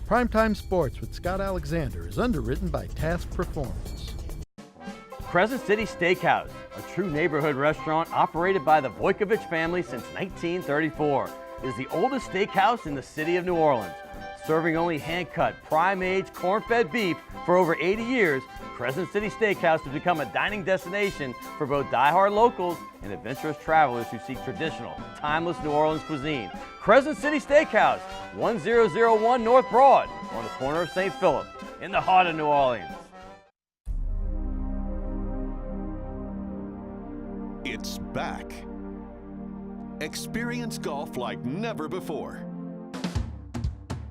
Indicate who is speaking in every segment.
Speaker 1: Primetime Sports with Scott Alexander is underwritten by Task Performance.
Speaker 2: Crescent City Steakhouse, a true neighborhood restaurant operated by the Vojkovic family since 1934, is the oldest steakhouse in the city of New Orleans. Serving only hand-cut, prime-aged, corn-fed beef for over 80 years, Crescent City Steakhouse has become a dining destination for both die-hard locals and adventurous travelers who seek traditional, timeless New Orleans cuisine. Crescent City Steakhouse, 1001 North Broad, on the corner of St. Philip, in the heart of New Orleans.
Speaker 3: It's back. Experience golf like never before.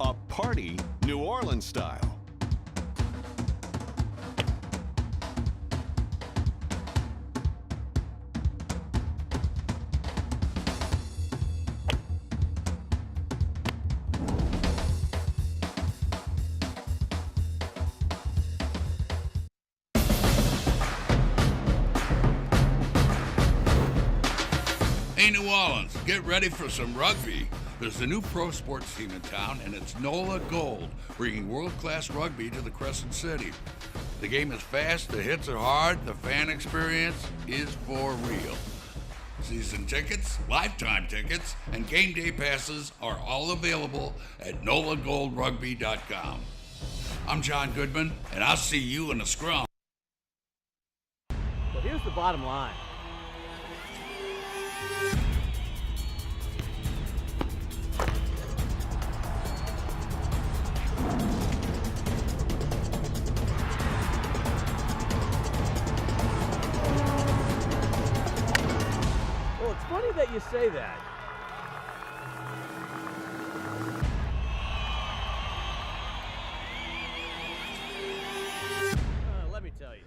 Speaker 3: A party New Orleans style.
Speaker 4: Hey, New Orleans, get ready for some rugby. There's a new pro sports team in town, and it's NOLA Gold, bringing world-class rugby to the Crescent City. The game is fast, the hits are hard, the fan experience is for real. Season tickets, lifetime tickets, and game day passes are all available at nolagoldrugby.com. I'm John Goodman, and I'll see you in the scrum.
Speaker 2: So here's the bottom line. Well, it's funny that you say that. Let me tell you.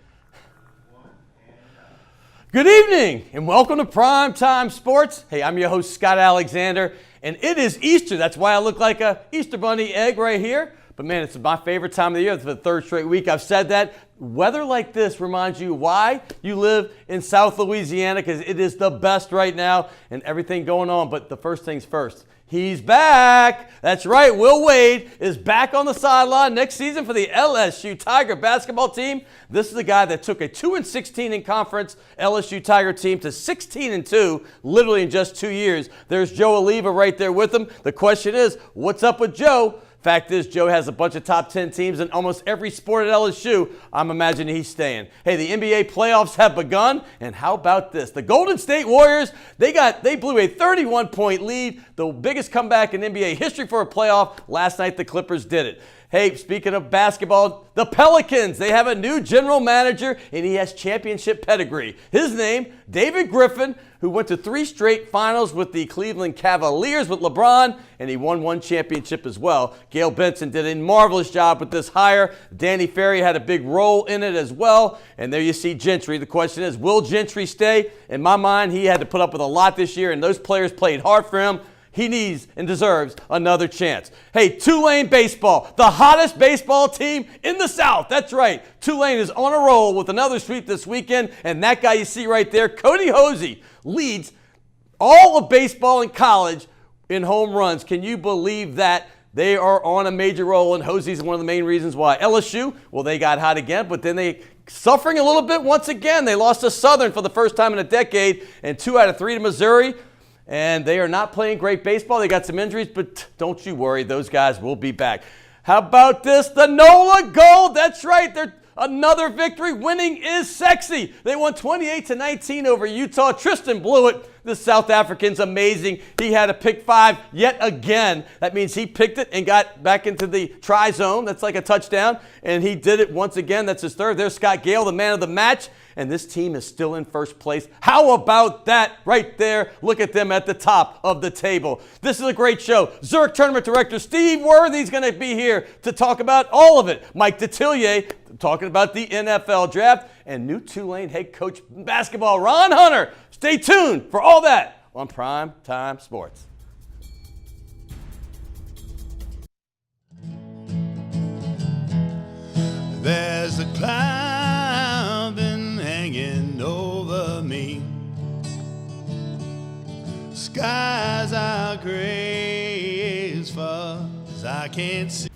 Speaker 2: Good evening and welcome to Primetime Sports. Hey, I'm your host, Scott Alexander, and it is Easter. That's why I look like a Easter bunny egg right here. But man, it's my favorite time of the year. It's the third straight week I've said that. Weather like this reminds you why you live in South Louisiana, because it is the best right now and everything going on. But the first things first, he's back. That's right, Will Wade is back on the sideline next season for the LSU Tiger basketball team. This is the guy that took a 2-16 in conference LSU Tiger team to 16-2 literally in just 2 years. There's Joe Oliva right there with him. The question is, what's up with Joe? Fact is, Joe has a bunch of top 10 teams in almost every sport at LSU. I'm imagining he's staying. Hey, the NBA playoffs have begun, and how about this? The Golden State Warriors, they blew a 31-point lead, the biggest comeback in NBA history for a playoff. Last night, the Clippers did it. Hey, speaking of basketball, the Pelicans, they have a new general manager, and he has championship pedigree. His name, David Griffin, who went to 3 straight finals with the Cleveland Cavaliers with LeBron, and he won 1 championship as well. Gail Benson did a marvelous job with this hire. Danny Ferry had a big role in it as well. And there you see Gentry. The question is, will Gentry stay? In my mind, he had to put up with a lot this year, and those players played hard for him. He needs and deserves another chance. Hey, Tulane baseball, the hottest baseball team in the South. That's right. Tulane is on a roll with another sweep this weekend, and that guy you see right there, Cody Hosey, leads all of baseball in college in home runs. Can you believe that? They are on a major roll, and Hosey's one of the main reasons why. LSU, well, they got hot again, but then they suffering a little bit once again. They lost to Southern for the first time in a decade, and 2 out of 3 to Missouri. And they are not playing great baseball. They got some injuries, but don't you worry. Those guys will be back. How about this? The NOLA Gold. That's right. They're another victory. Winning is sexy. They won 28-19 over Utah. Tristan Blewett, the South African's amazing. He had a pick 5 yet again. That means he picked it and got back into the try zone. That's like a touchdown. And he did it once again. That's his third. There's Scott Gale, the man of the match. And this team is still in first place. How about that right there? Look at them at the top of the table. This is a great show. Zurich Tournament Director Steve Worthy's going to be here to talk about all of it. Mike Detillier talking about the NFL draft. And new Tulane head coach basketball Ron Hunter. Stay tuned for all that on Prime Time Sports.
Speaker 5: There's a cloud been hanging over me. Skies are gray as far as I can see.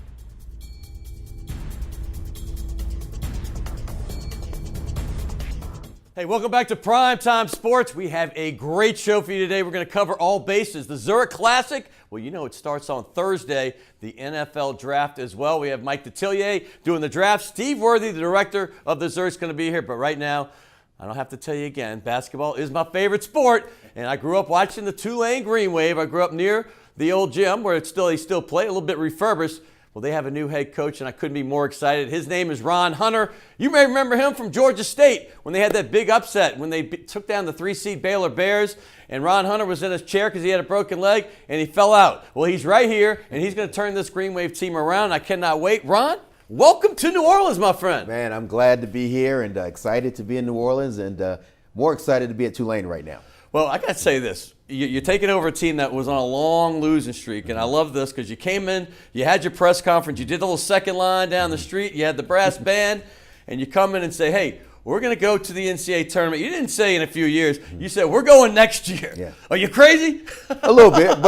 Speaker 2: Hey, welcome back to Primetime Sports. We have a great show for you today. We're going to cover all bases. The Zurich Classic, well, you know it starts on Thursday. The NFL Draft as well. We have Mike Detillier doing the draft. Steve Worthy, the director of the Zurich, is going to be here. But right now, I don't have to tell you again, basketball is my favorite sport. And I grew up watching the Tulane Green Wave. I grew up near the old gym where they still play, a little bit refurbished. Well, they have a new head coach, and I couldn't be more excited. His name is Ron Hunter. You may remember him from Georgia State when they had that big upset when they took down the 3-seed Baylor Bears, and Ron Hunter was in his chair because he had a broken leg, and he fell out. Well, he's right here, and he's going to turn this Green Wave team around. I cannot wait. Ron, welcome to New Orleans, my friend.
Speaker 6: Man, I'm glad to be here and excited to be in New Orleans and more excited to be at Tulane right now.
Speaker 2: Well, I got to say this. You're taking over a team that was on a long losing streak, and I love this because you came in, you had your press conference, you did a little second line down the street, you had the brass band, and you come in and say, hey, we're going to go to the NCAA tournament. You didn't say in a few years. You said, we're going next year.
Speaker 6: Yeah.
Speaker 2: Are you crazy?
Speaker 6: A little bit,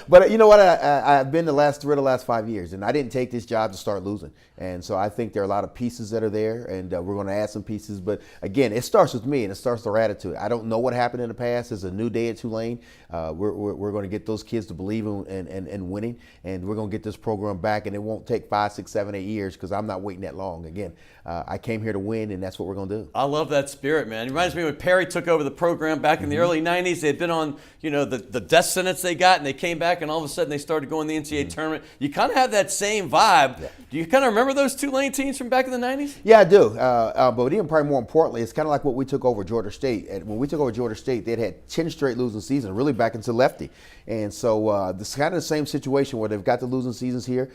Speaker 6: but you know what? I've been the last 5 years, and I didn't take this job to start losing. And so I think there are a lot of pieces that are there, and we're going to add some pieces. But again, it starts with me, and it starts with our attitude. I don't know what happened in the past. It's a new day at Tulane. We're going to get those kids to believe in winning, and we're going to get this program back. And it won't take 5, 6, 7, 8 years because I'm not waiting that long. Again, I came here to win, and that's what we're going to do.
Speaker 2: I love that spirit, man. It reminds me when Perry took over the program back in the early 90s. They had been on, the death sentence they got, and they came back, and all of a sudden they started going to the NCAA tournament. You kind of have that same vibe. Yeah. Do you kind of remember those Tulane teams from back in the 90s?
Speaker 6: Yeah, I do. But even probably more importantly, it's kind of like what we took over Georgia State. And when we took over Georgia State, they'd had 10 straight losing seasons, really back into lefty. And so this is kind of the same situation where they've got the losing seasons here.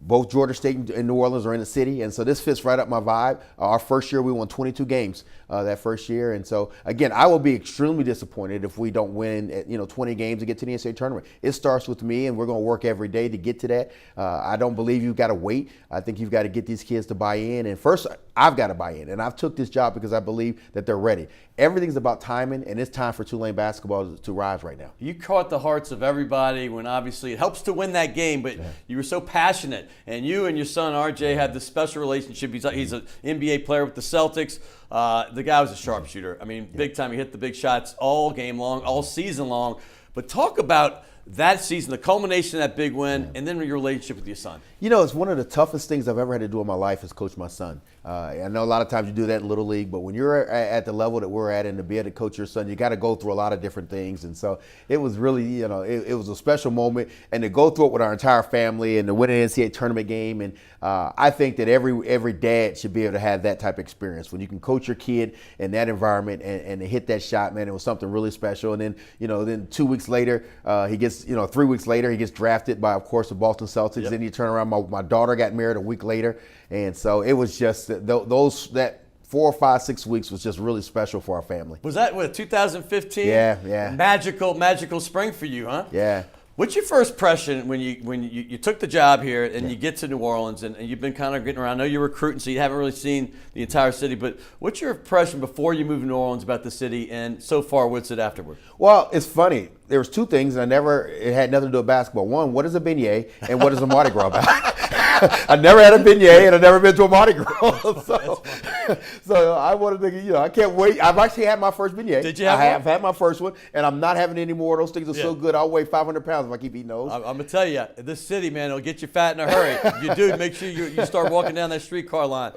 Speaker 6: Both Georgia State and New Orleans are in the city, and so this fits right up my vibe. Our first year, we won 22 games that first year, and so again, I will be extremely disappointed if we don't win at 20 games to get to the NCAA tournament. It starts with me, and we're going to work every day to get to that. I don't believe you've got to wait. I think you've got to get these kids to buy in, and first, I've got to buy in, and I've took this job because I believe that they're ready. Everything's about timing, and it's time for Tulane basketball to rise right now.
Speaker 2: You caught the hearts of everybody when obviously it helps to win that game, but you were so passionate. And you and your son, RJ, had this special relationship. He's an NBA player with the Celtics. The guy was a sharpshooter. I mean, big time. He hit the big shots all game long, all season long. But talk about that season, the culmination of that big win, and then your relationship with your son.
Speaker 6: It's one of the toughest things I've ever had to do in my life is coach my son. I know a lot of times you do that in Little League, but when you're at the level that we're at and to be able to coach your son, you got to go through a lot of different things. And so it was really, it was a special moment. And to go through it with our entire family and to win an NCAA tournament game. And I think that every dad should be able to have that type of experience. When you can coach your kid in that environment and to hit that shot, man, it was something really special. And then, then 2 weeks later, 3 weeks later, he gets drafted by, of course, the Boston Celtics. Yep. Then you turn around, my daughter got married a week later. And so it was just that 4, 5, 6 weeks was just really special for our family.
Speaker 2: Was that 2015?
Speaker 6: Yeah.
Speaker 2: Magical spring for you, huh?
Speaker 6: Yeah.
Speaker 2: What's your first impression when you took the job here and you get to New Orleans and you've been kind of getting around? I know you're recruiting, so you haven't really seen the entire city, but what's your impression before you moved to New Orleans about the city, and so far, what's it afterward?
Speaker 6: Well, it's funny. There was two things, and it had nothing to do with basketball. One, what is a beignet, and what is a Mardi Gras about? I never had a beignet, and I've never been to a Mardi Gras. So I wanted to, I can't wait. I've actually had my first beignet.
Speaker 2: Did you have
Speaker 6: I have had my first one, and I'm not having any more. Those things are so good. I'll weigh 500 pounds if I keep eating those.
Speaker 2: I'm going to tell you, this city, man, it'll get you fat in a hurry. If you do, make sure you start walking down that streetcar line.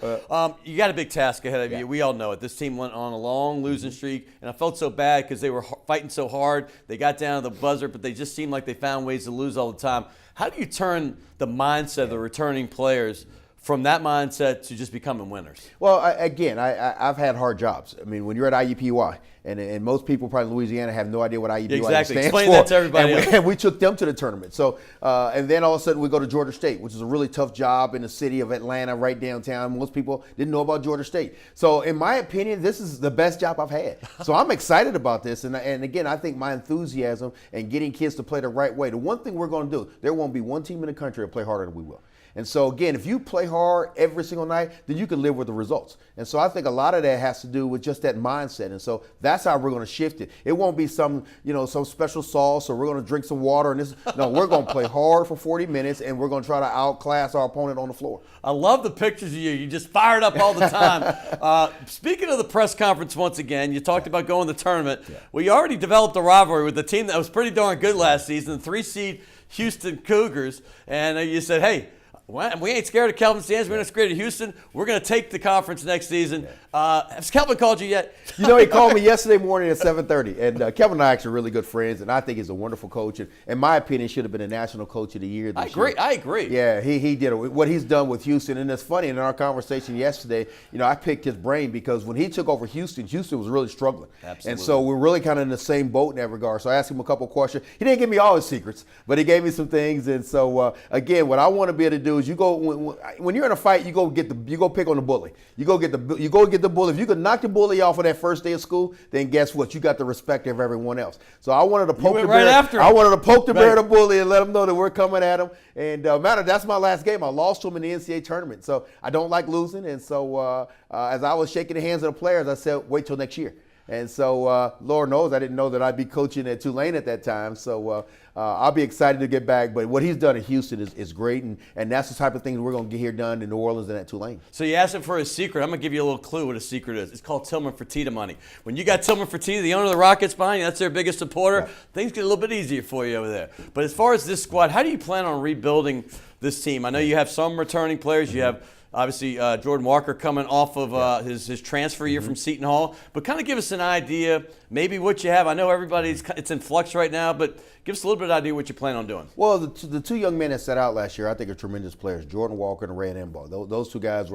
Speaker 2: You got a big task ahead of you. We all know it. This team went on a long losing streak, and I felt so bad because they were fighting so hard. They got down to the buzzer, but they just seemed like they found ways to lose all the time. How do you turn the mindset of the returning players from that mindset to just becoming winners?
Speaker 6: Well, I've had hard jobs. I mean, when you're at IUPUI, and most people probably in Louisiana have no idea what IUPUI stands for.
Speaker 2: Explain that to everybody.
Speaker 6: And we took them to the tournament. So, and then all of a sudden we go to Georgia State, which is a really tough job in the city of Atlanta, right downtown. Most people didn't know about Georgia State. So, in my opinion, this is the best job I've had. So I'm excited about this. And again, I think my enthusiasm and getting kids to play the right way. The one thing we're going to do, there won't be one team in the country that play harder than we will. And so, again, if you play hard every single night, then you can live with the results. And so I think a lot of that has to do with just that mindset. And so that's how we're going to shift it. It won't be some special sauce, or we're going to drink some water. And this. No, we're going to play hard for 40 minutes, and we're going to try to outclass our opponent on the floor.
Speaker 2: I love the pictures of you. You just fired up all the time. Speaking of the press conference once again, you talked about going to the tournament. Yeah. Well, you already developed a rivalry with the team that was pretty darn good last season, the 3-seed Houston Cougars. And you said, hey, we ain't scared of Kelvin Stands. We're not scared of Houston. We're going to take the conference next season. Has Kelvin called you yet?
Speaker 6: He called me yesterday morning at 7:30. And Kelvin and I are actually really good friends, and I think he's a wonderful coach. And in my opinion, should have been a National Coach of the Year this year.
Speaker 2: I agree.
Speaker 6: Yeah, he did what he's done with Houston. And it's funny, in our conversation yesterday, I picked his brain because when he took over Houston was really struggling.
Speaker 2: Absolutely.
Speaker 6: And so we're really kind of in the same boat in that regard. So I asked him a couple questions. He didn't give me all his secrets, but he gave me some things. And so, again, what I want to be able to do is you go when you're in a fight, you go pick on the bully. You go get the bully. If you could knock the bully off on that first day of school, then guess what? You got the respect of everyone else. So I wanted to poke the bear. I wanted to poke the bear, the bully, and let him know that we're coming at him. And that's my last game. I lost to him in the NCAA tournament, so I don't like losing. And so as I was shaking the hands of the players, I said, wait till next year. And so, Lord knows, I didn't know that I'd be coaching at Tulane at that time. So I'll be excited to get back. But what he's done in Houston is great, and that's the type of thing we're going to get here done in New Orleans and at Tulane.
Speaker 2: So you asked him for his secret. I'm going to give you a little clue what his secret is. It's called Tillman Fertitta money. When you got Tillman Fertitta, the owner of the Rockets behind you, that's their biggest supporter, yeah, things get a little bit easier for you over there. But as far as this squad, how do you plan on rebuilding this team? I know you have some returning players. You have obviously, Jordan Walker coming off of his transfer year from Seton Hall. But kind of give us an idea, maybe what you have. I know it's in flux right now, but give us a little bit of idea what you plan on doing.
Speaker 6: Well, the two young men that sat out last year, I think, are tremendous players. Jordan Walker and Ray Embo. Those two guys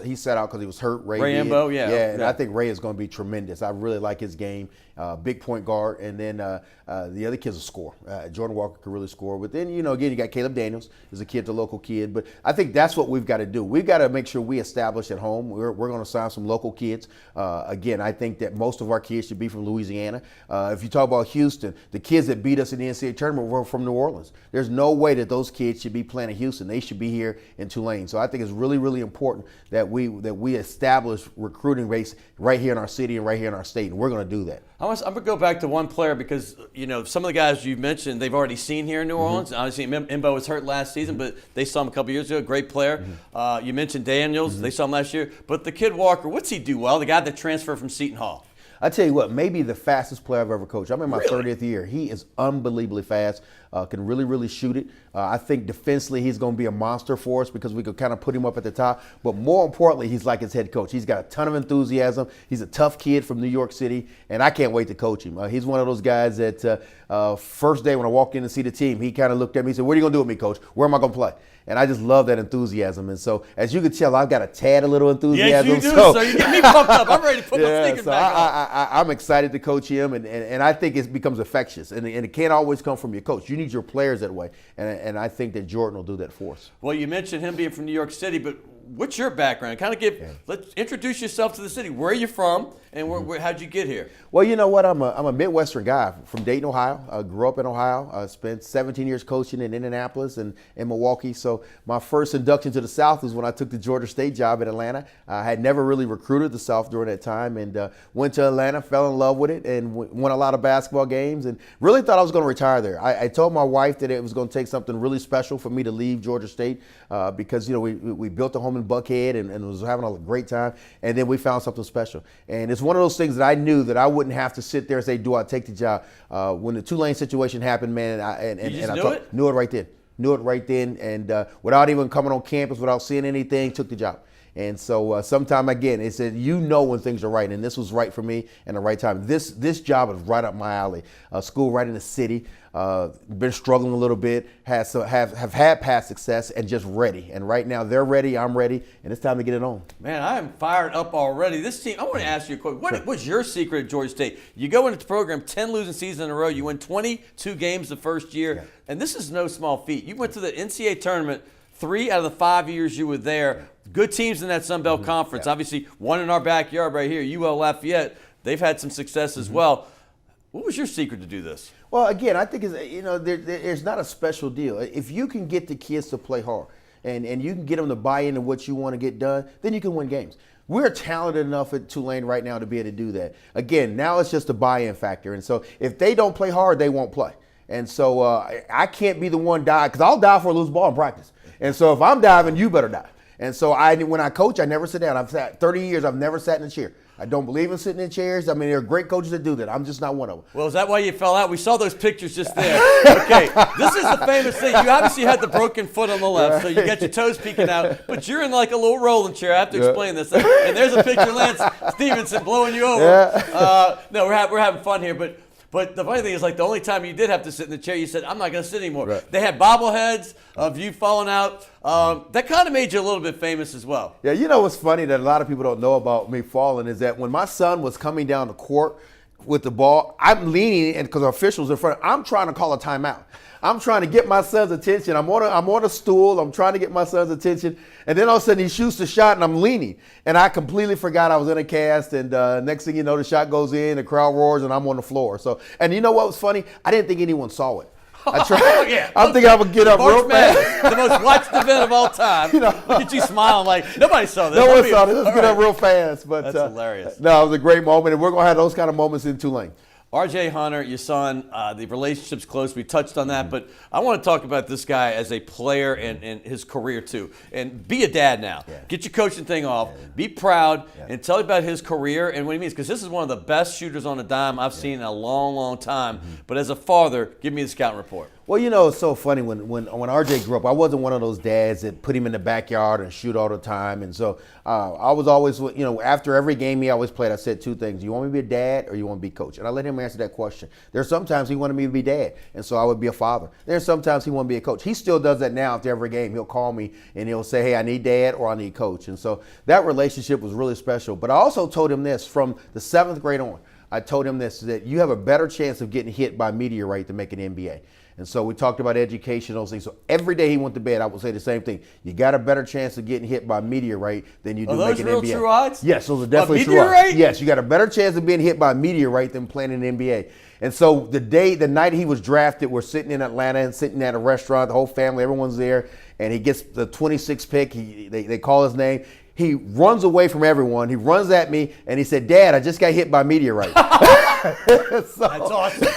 Speaker 6: he sat out because he was hurt. Ray
Speaker 2: Embo,
Speaker 6: and I think Ray is going to be tremendous. I really like his game. Big point guard, and then the other kid's a scorer. Jordan Walker can really score. But then, again, you got Caleb Daniels, who's a kid, the local kid. But I think that's what we've got to do. We've got to make sure we establish at home. We're going to sign some local kids. Again, I think that most of our kids should be from Louisiana. If you talk about Houston, the kids that beat us in the NCAA tournament were from New Orleans. There's no way that those kids should be playing in Houston. They should be here in Tulane. So I think it's really, really important that we establish recruiting rates right here in our city and right here in our state, and we're going to do that.
Speaker 2: I'm going to go back to one player because, some of the guys you mentioned, they've already seen here in New Orleans. Obviously, Embo was hurt last season, but they saw him a couple years ago. Great player. You mentioned Daniels. They saw him last year. But the kid Walker, what's he do well? The guy that transferred from Seton Hall.
Speaker 6: I tell you what, maybe the fastest player I've ever coached. I'm in my 30th year. He is unbelievably fast, can really, really shoot it. I think defensively he's going to be a monster for us because we could kind of put him up at the top. But more importantly, he's like his head coach. He's got a ton of enthusiasm. He's a tough kid from New York City, and I can't wait to coach him. He's one of those guys that first day when I walked in to see the team, he kind of looked at me and said, "What are you going to do with me, Coach? Where am I going to play?" And I just love that enthusiasm. And so, as you can tell, I've got a tad a little enthusiasm.
Speaker 2: Yes, you do, so you get me pumped up. I'm ready to put my sneakers back on.
Speaker 6: I'm excited to coach him, and I think it becomes infectious. And it can't always come from your coach. You need your players that way. And I think that Jordan will do that for us.
Speaker 2: Well, you mentioned him being from New York City, but what's your background? Let's introduce yourself to the city. Where are you from, and how'd you get here?
Speaker 6: Well, you know what? I'm a Midwestern guy from Dayton, Ohio. I grew up in Ohio. I spent 17 years coaching in Indianapolis and in Milwaukee. So my first induction to the South was when I took the Georgia State job in Atlanta. I had never really recruited the South during that time, and went to Atlanta, fell in love with it, and won a lot of basketball games, and really thought I was going to retire there. I told my wife that it was going to take something really special for me to leave Georgia State because we built a home in Buckhead and was having a great time, and then we found something special. And it's one of those things that I knew that I wouldn't have to sit there and say, do I take the job? When the Tulane situation happened, man, I knew it right then. Knew it right then, and without even coming on campus, without seeing anything, took the job. And so sometime again, it said, when things are right, and this was right for me and the right time. This job is right up my alley. School right in the city. Been struggling a little bit. Have had past success and just ready. And right now they're ready. I'm ready, and it's time to get it on.
Speaker 2: Man, I am fired up already. This team. I want to ask you a question. What was your secret at Georgia State? You go into the program 10 losing seasons in a row. You win 22 games the first year, and this is no small feat. You went to the NCAA tournament 3 out of the 5 years you were there. Good teams in that Sun Belt Conference. Obviously, one in our backyard right here, UL Lafayette. They've had some success as well. What was your secret to do this?
Speaker 6: Well, again, I think there's not a special deal. If you can get the kids to play hard, and you can get them to buy into what you want to get done, then you can win games. We're talented enough at Tulane right now to be able to do that. Again, now it's just a buy-in factor. And so if they don't play hard, they won't play. And so I can't be the one dive, because I'll dive for a loose ball in practice. And so if I'm diving, you better dive. And so when I coach, I never sit down. I've sat 30 years, I've never sat in a chair. I don't believe in sitting in chairs. I mean, there are great coaches that do that. I'm just not one of them.
Speaker 2: Well, is that why you fell out? We saw those pictures just there. Okay, this is the famous thing. You obviously had the broken foot on the left, so you got your toes peeking out, but you're in like a little rolling chair. I have to explain this. And there's a picture of Lance Stevenson blowing you over. No, we're having fun here, but the funny thing is, like, the only time you did have to sit in the chair, you said, I'm not going to sit anymore.
Speaker 6: Right.
Speaker 2: They had bobbleheads of you falling out. That kind of made you a little bit famous as well.
Speaker 6: Yeah, you know what's funny that a lot of people don't know about me falling is that when my son was coming down the court with the ball, I'm leaning, and because officials in front, I'm trying to call a timeout. I'm trying to get my son's attention. I'm on a stool. I'm trying to get my son's attention. And then all of a sudden he shoots the shot and I'm leaning. And I completely forgot I was in a cast. And next thing you know, the shot goes in, the crowd roars, and I'm on the floor. So, and you know what was funny? I didn't think anyone saw it. I tried. I'm thinking I would get up real fast.
Speaker 2: The most watched event of all time. Look at you smiling like nobody saw this.
Speaker 6: No one saw this. Let's get up real fast. But
Speaker 2: that's hilarious.
Speaker 6: No, it was a great moment, and we're going to have those kind of moments in Tulane.
Speaker 2: RJ Hunter, your son, the relationship's close. We touched on that, but I want to talk about this guy as a player and his career too. And be a dad now. Yeah. Get your coaching thing off. Yeah. Be proud and tell about his career and what he means. Because this is one of the best shooters on a dime I've seen in a long, long time. But as a father, give me the scouting report.
Speaker 6: Well, you know, it's so funny when RJ grew up, I wasn't one of those dads that put him in the backyard and shoot all the time. And so I was always, you know, after every game he always played, I said two things. You want me to be a dad or you want to be coach? And I let him answer that question. There's sometimes he wanted me to be dad, and so I would be a father. There's sometimes he wanted to be a coach. He still does that now after every game. He'll call me and he'll say, hey, I need dad or I need coach. And so that relationship was really special. But I also told him this from the 7th grade on. I told him this, that you have a better chance of getting hit by a meteorite than making an NBA. And so we talked about education, those things. So every day he went to bed, I would say the same thing. You got a better chance of getting hit by a meteorite than you do making an NBA. Are those real
Speaker 2: true odds?
Speaker 6: Yes, those are definitely true odds. Yes, you got a better chance of being hit by a meteorite than playing in the NBA. And so the night he was drafted, we're sitting in Atlanta and sitting at a restaurant, the whole family, everyone's there, and he gets the 26th pick. They call his name. He runs away from everyone. He runs at me, and he said, Dad, I just got hit by a meteorite.
Speaker 2: That's awesome.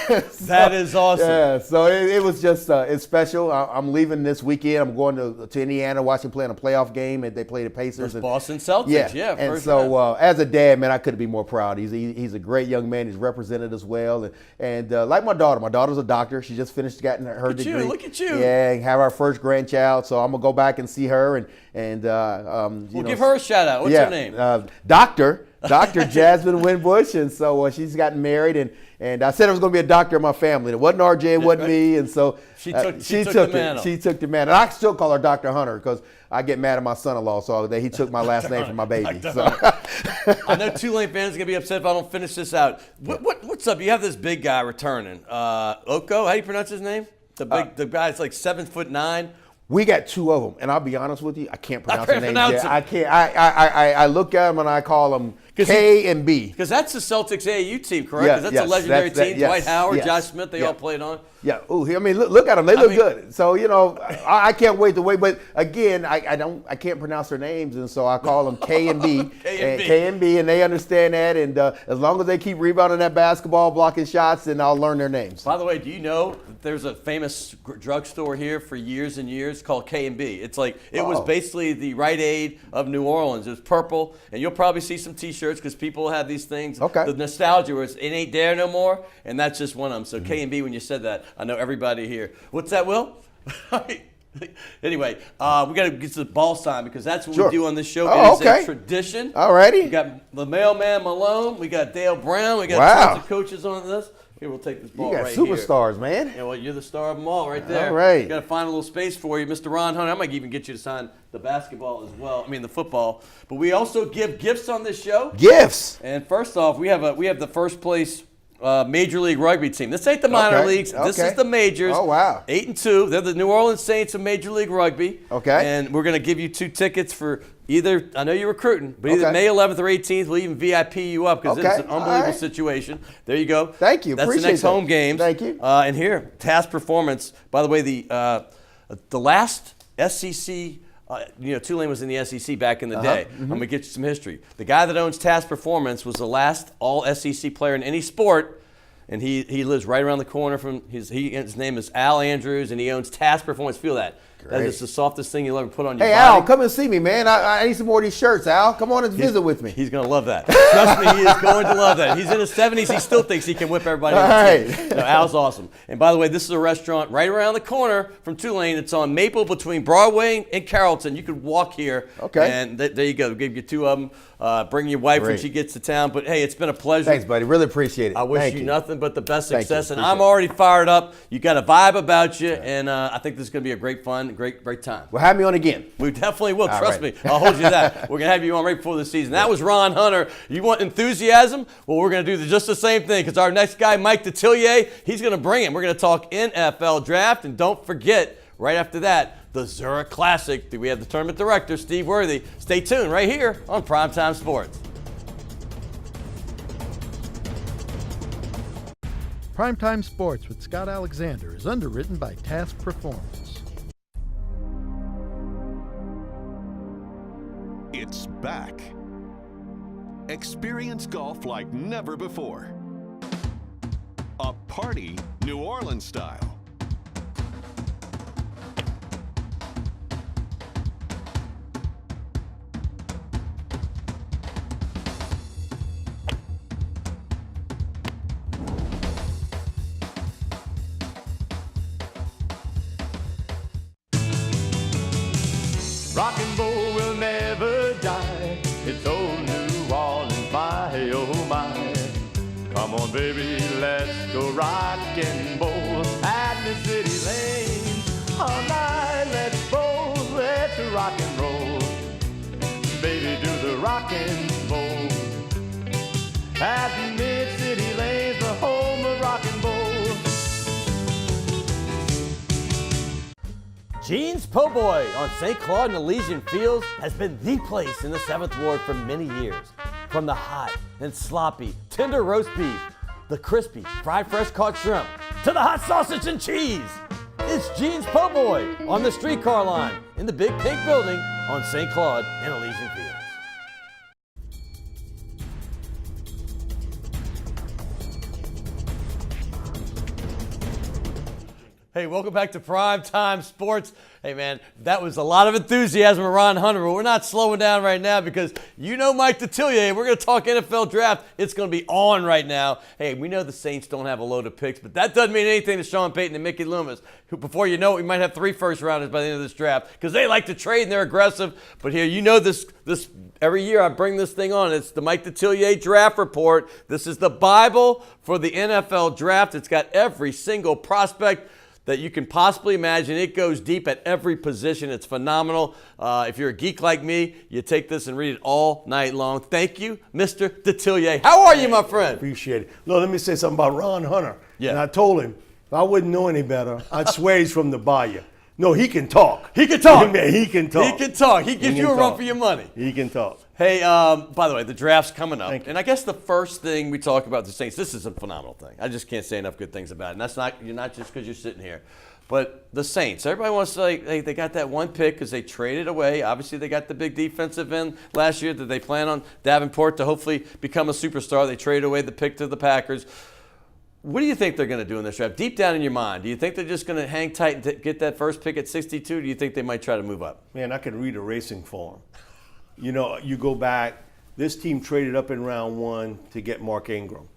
Speaker 2: That is awesome.
Speaker 6: Yeah, so it was just, it's special. I'm leaving this weekend. I'm going to Indiana, watching play in a playoff game, and they play the Pacers.
Speaker 2: Boston Celtics, yeah.
Speaker 6: And so as a dad, man, I couldn't be more proud. He's a great young man. He's represented us well. And like my daughter's a doctor. She just finished getting her degree.
Speaker 2: Look at you.
Speaker 6: Yeah, and have our first grandchild. So I'm going to go back and see her. And
Speaker 2: give her a shout out. What's her name?
Speaker 6: Dr. Jasmine Winbush, and so she's gotten married, and I said I was going to be a doctor in my family. It wasn't RJ, it wasn't me, and so
Speaker 2: she took the mantle.
Speaker 6: She took the mantle. And I still call her Dr. Hunter because I get mad at my son-in-law, so that he took my last name from my baby. So.
Speaker 2: I know Tulane fans are going to be upset if I don't finish this out. What's up? You have this big guy returning. Oko, how do you pronounce his name? The guy that's like 7'9".
Speaker 6: We got two of them, and I'll be honest with you, I can't pronounce their names. I can't. I look at them and I call them K and B.
Speaker 2: Because that's the Celtics AAU team, correct? Because that's a legendary team.
Speaker 6: Yes,
Speaker 2: Dwight Howard, Josh Smith, they all played on.
Speaker 6: Yeah. Ooh, I mean, look at them. They look good. So you know, I can't wait to wait. But again, I can't pronounce their names, and so I call them K and B. K and B, and they understand that. And as long as they keep rebounding that basketball, blocking shots, then I'll learn their names.
Speaker 2: By the way, do you know there's a famous drugstore here for years and years called K and B? It's like it was basically the Rite Aid of New Orleans. It was purple, and you'll probably see some T-shirts because people have these things.
Speaker 6: Okay.
Speaker 2: The nostalgia where it ain't there no more, and that's just one of them. So K and B, when you said that, I know everybody here. What's that, Will? Anyway, we got to get to the ball sign because that's what we do on this show. It is a tradition.
Speaker 6: Alrighty.
Speaker 2: We got the mailman Malone. We got Dale Brown. We got tons of coaches on this. Here, we'll take this ball right here.
Speaker 6: You got superstars, man.
Speaker 2: Yeah, well, you're the star of them all right there.
Speaker 6: All right.
Speaker 2: Got to find a little space for you. Mr. Ron Hunter, I might even get you to sign the basketball as well. I mean, the football. But we also give gifts on this show.
Speaker 6: Gifts.
Speaker 2: And first off, we have the first place Major League Rugby team. This ain't the minor leagues. This is the majors.
Speaker 6: Oh, wow.
Speaker 2: 8-2. They're the New Orleans Saints of Major League Rugby.
Speaker 6: Okay.
Speaker 2: And we're going to give you 2 tickets for either, I know you're recruiting, but either May 11th or 18th. We'll even VIP you up because it's an unbelievable situation. There you go.
Speaker 6: Thank you.
Speaker 2: That's
Speaker 6: Appreciate
Speaker 2: the next home games.
Speaker 6: Thank you.
Speaker 2: And here, task performance. By the way, the last SEC Tulane was in the SEC back in the day. I'm going to get you some history. The guy that owns Task Performance was the last all-SEC player in any sport, and he lives right around the corner from his name is Al Andrews, and he owns Task Performance. Feel that. That is the softest thing you'll ever put on your body.
Speaker 6: Hey, Al, come and see me, man. I need some more of these shirts, Al. Come on and visit with me.
Speaker 2: He's going to love that. Trust me, he is going to love that. He's in his 70s. He still thinks he can whip everybody.
Speaker 6: All right.
Speaker 2: No, Al's awesome. And by the way, this is a restaurant right around the corner from Tulane. It's on Maple between Broadway and Carrollton. You could walk here. Okay. And there you go. Give you two of them. Bring your wife when she gets to town. But, hey, it's been a pleasure.
Speaker 6: Thanks, buddy. Really appreciate it.
Speaker 2: I wish you nothing but the best success. And I'm already fired up. You got a vibe about you. And I think this is going to be a great fun, great time.
Speaker 6: Well, have me on again.
Speaker 2: We definitely will. Trust me. I'll hold you to that. We're going to have you on right before the season. That was Ron Hunter. You want enthusiasm? Well, we're going to do just the same thing because our next guy, Mike Detillier, he's going to bring him. We're going to talk NFL draft. And don't forget, right after that, the Zurich Classic. We have the tournament director, Steve Worthy. Stay tuned right here on Primetime Sports.
Speaker 1: Primetime Sports with Scott Alexander is underwritten by Task Performance.
Speaker 3: It's back. Experience golf like never before. A party New Orleans style.
Speaker 5: Rock and roll will never die. It's old New Orleans, my oh my. Come on, baby, let's go rock and roll at the city lane. All night, let's roll, let's rock and roll. Baby, do the rock and roll. At the mid-city lanes, the home of rock and roll.
Speaker 2: Gene's Po' Boy on St. Claude and Elysian Fields has been the place in the 7th Ward for many years. From the hot and sloppy tender roast beef, the crispy fried fresh caught shrimp, to the hot sausage and cheese. It's Gene's Po' Boy on the streetcar line in the big pink building on St. Claude and Elysian Fields. Hey, welcome back to Primetime Sports. Hey, man, that was a lot of enthusiasm around Hunter, but we're not slowing down right now because you know Mike Detillier. We're going to talk NFL draft. It's going to be on right now. Hey, we know the Saints don't have a load of picks, but that doesn't mean anything to Sean Payton and Mickey Loomis, who before you know it, we might have 3 first-rounders by the end of this draft because they like to trade and they're aggressive. But here, you know this every year I bring this thing on. It's the Mike Detillier Draft Report. This is the Bible for the NFL draft. It's got every single prospect that you can possibly imagine. It goes deep at every position. It's phenomenal. If you're a geek like me, you take this and read it all night long. Thank you, Mr. Detillier. How are you, my friend?
Speaker 7: Appreciate it. Look, let me say something about Ron Hunter.
Speaker 2: Yeah.
Speaker 7: And I told him, if I wouldn't know any better, I'd swear he's from the Bayou. No, he can talk.
Speaker 2: He can talk.
Speaker 7: He can talk.
Speaker 2: He can talk. He gives you a run for your money.
Speaker 7: He can talk.
Speaker 2: Hey, by the way, the draft's coming up. And I guess the first thing we talk about the Saints, this is a phenomenal thing. I just can't say enough good things about it. And that's not just because you're sitting here. But the Saints, everybody wants to say they got that one pick because they traded away. Obviously, they got the big defensive end last year that they plan on Davenport to hopefully become a superstar. They traded away the pick to the Packers. What do you think they're going to do in this draft? Deep down in your mind, do you think they're just going to hang tight and get that first pick at 62? Do you think they might try to move up?
Speaker 7: Man, I could read a racing form. You know, you go back, this team traded up in round 1 to get Mark Ingram.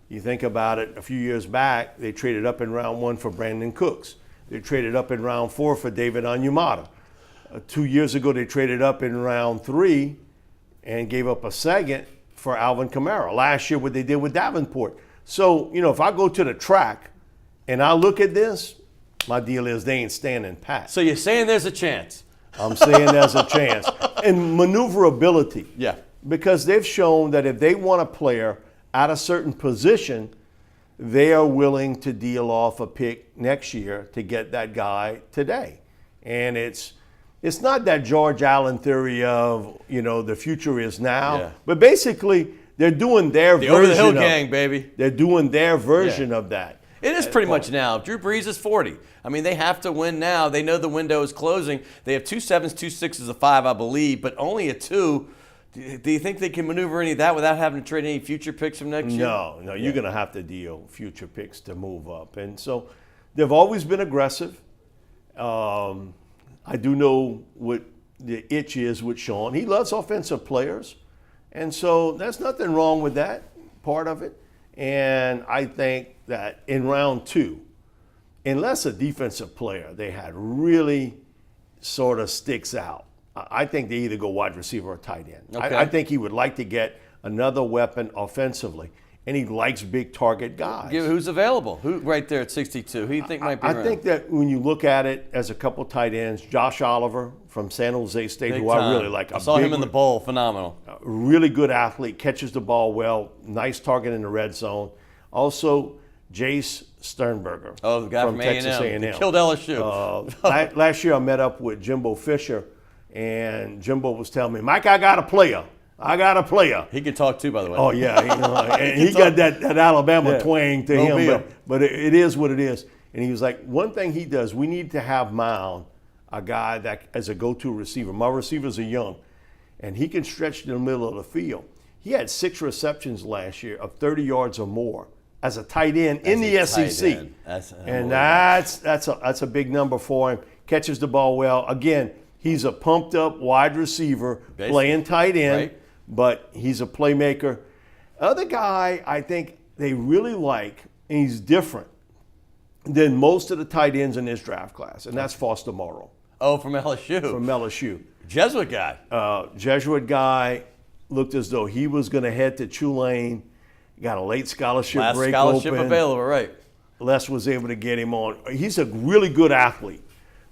Speaker 7: You think about it, a few years back, they traded up in round 1 for Brandon Cooks. They traded up in round 4 for David Onyemata. 2 years ago, they traded up in round 3 and gave up a second for Alvin Kamara. Last year, what they did with Davenport. So, you know, if I go to the track and I look at this, my deal is they ain't standing pat.
Speaker 2: So you're saying there's a chance?
Speaker 7: I'm saying there's a chance. And maneuverability.
Speaker 2: Yeah.
Speaker 7: Because they've shown that if they want a player at a certain position, they are willing to deal off a pick next year to get that guy today. And it's not that George Allen theory of, you know, the future is now. But basically, they're doing their version
Speaker 2: over the hill
Speaker 7: of,
Speaker 2: gang, baby.
Speaker 7: They're doing their version of that.
Speaker 2: It is pretty much now. Drew Brees is 40. I mean, they have to win now. They know the window is closing. They have 2 7s, 2 6s, a 5, I believe, but only a 2. Do you think they can maneuver any of that without having to trade any future picks from next year?
Speaker 7: No, you're going to have to deal future picks to move up. And so they've always been aggressive. I do know what the itch is with Sean. He loves offensive players. And so there's nothing wrong with that part of it. And I think that in round 2, unless a defensive player they had really sort of sticks out, I think they either go wide receiver or tight end.
Speaker 2: Okay.
Speaker 7: I think he would like to get another weapon offensively, and he likes big target guys.
Speaker 2: Who's available? Who right there at 62? Who do you think might be
Speaker 7: I
Speaker 2: around?
Speaker 7: think that when you look at it as a couple tight ends, Josh Oliver from San Jose State,
Speaker 2: Big
Speaker 7: who
Speaker 2: time.
Speaker 7: I really like.
Speaker 2: I saw him in the bowl. Phenomenal.
Speaker 7: Really good athlete, catches the ball well, nice target in the red zone. Also, Jace Sternberger.
Speaker 2: Oh, the guy from
Speaker 7: Texas
Speaker 2: A&M.
Speaker 7: A&M.
Speaker 2: He killed LSU.
Speaker 7: Last year I met up with Jimbo Fisher, and Jimbo was telling me, Mike, I got a player.
Speaker 2: He can talk too, by the way.
Speaker 7: Oh, yeah. And he got that Alabama twang to him, but it is what it is. And he was like, one thing he does, we need to have Mound, a guy that as a go-to receiver. My receivers are young, and he can stretch in the middle of the field. He had 6 receptions last year of 30 yards or more as a tight end in the SEC. And that's a big number for him. Catches the ball well. Again, he's a pumped-up wide receiver playing tight end.
Speaker 2: Right.
Speaker 7: But he's a playmaker. Other guy I think they really like, and he's different than most of the tight ends in this draft class, and that's Foster Morrow.
Speaker 2: Oh, from LSU.
Speaker 7: From LSU.
Speaker 2: Jesuit guy.
Speaker 7: Jesuit guy, looked as though he was going to head to Tulane. Got a late scholarship
Speaker 2: Last
Speaker 7: break
Speaker 2: scholarship
Speaker 7: open.
Speaker 2: available, right.
Speaker 7: Les was able to get him on. He's a really good athlete.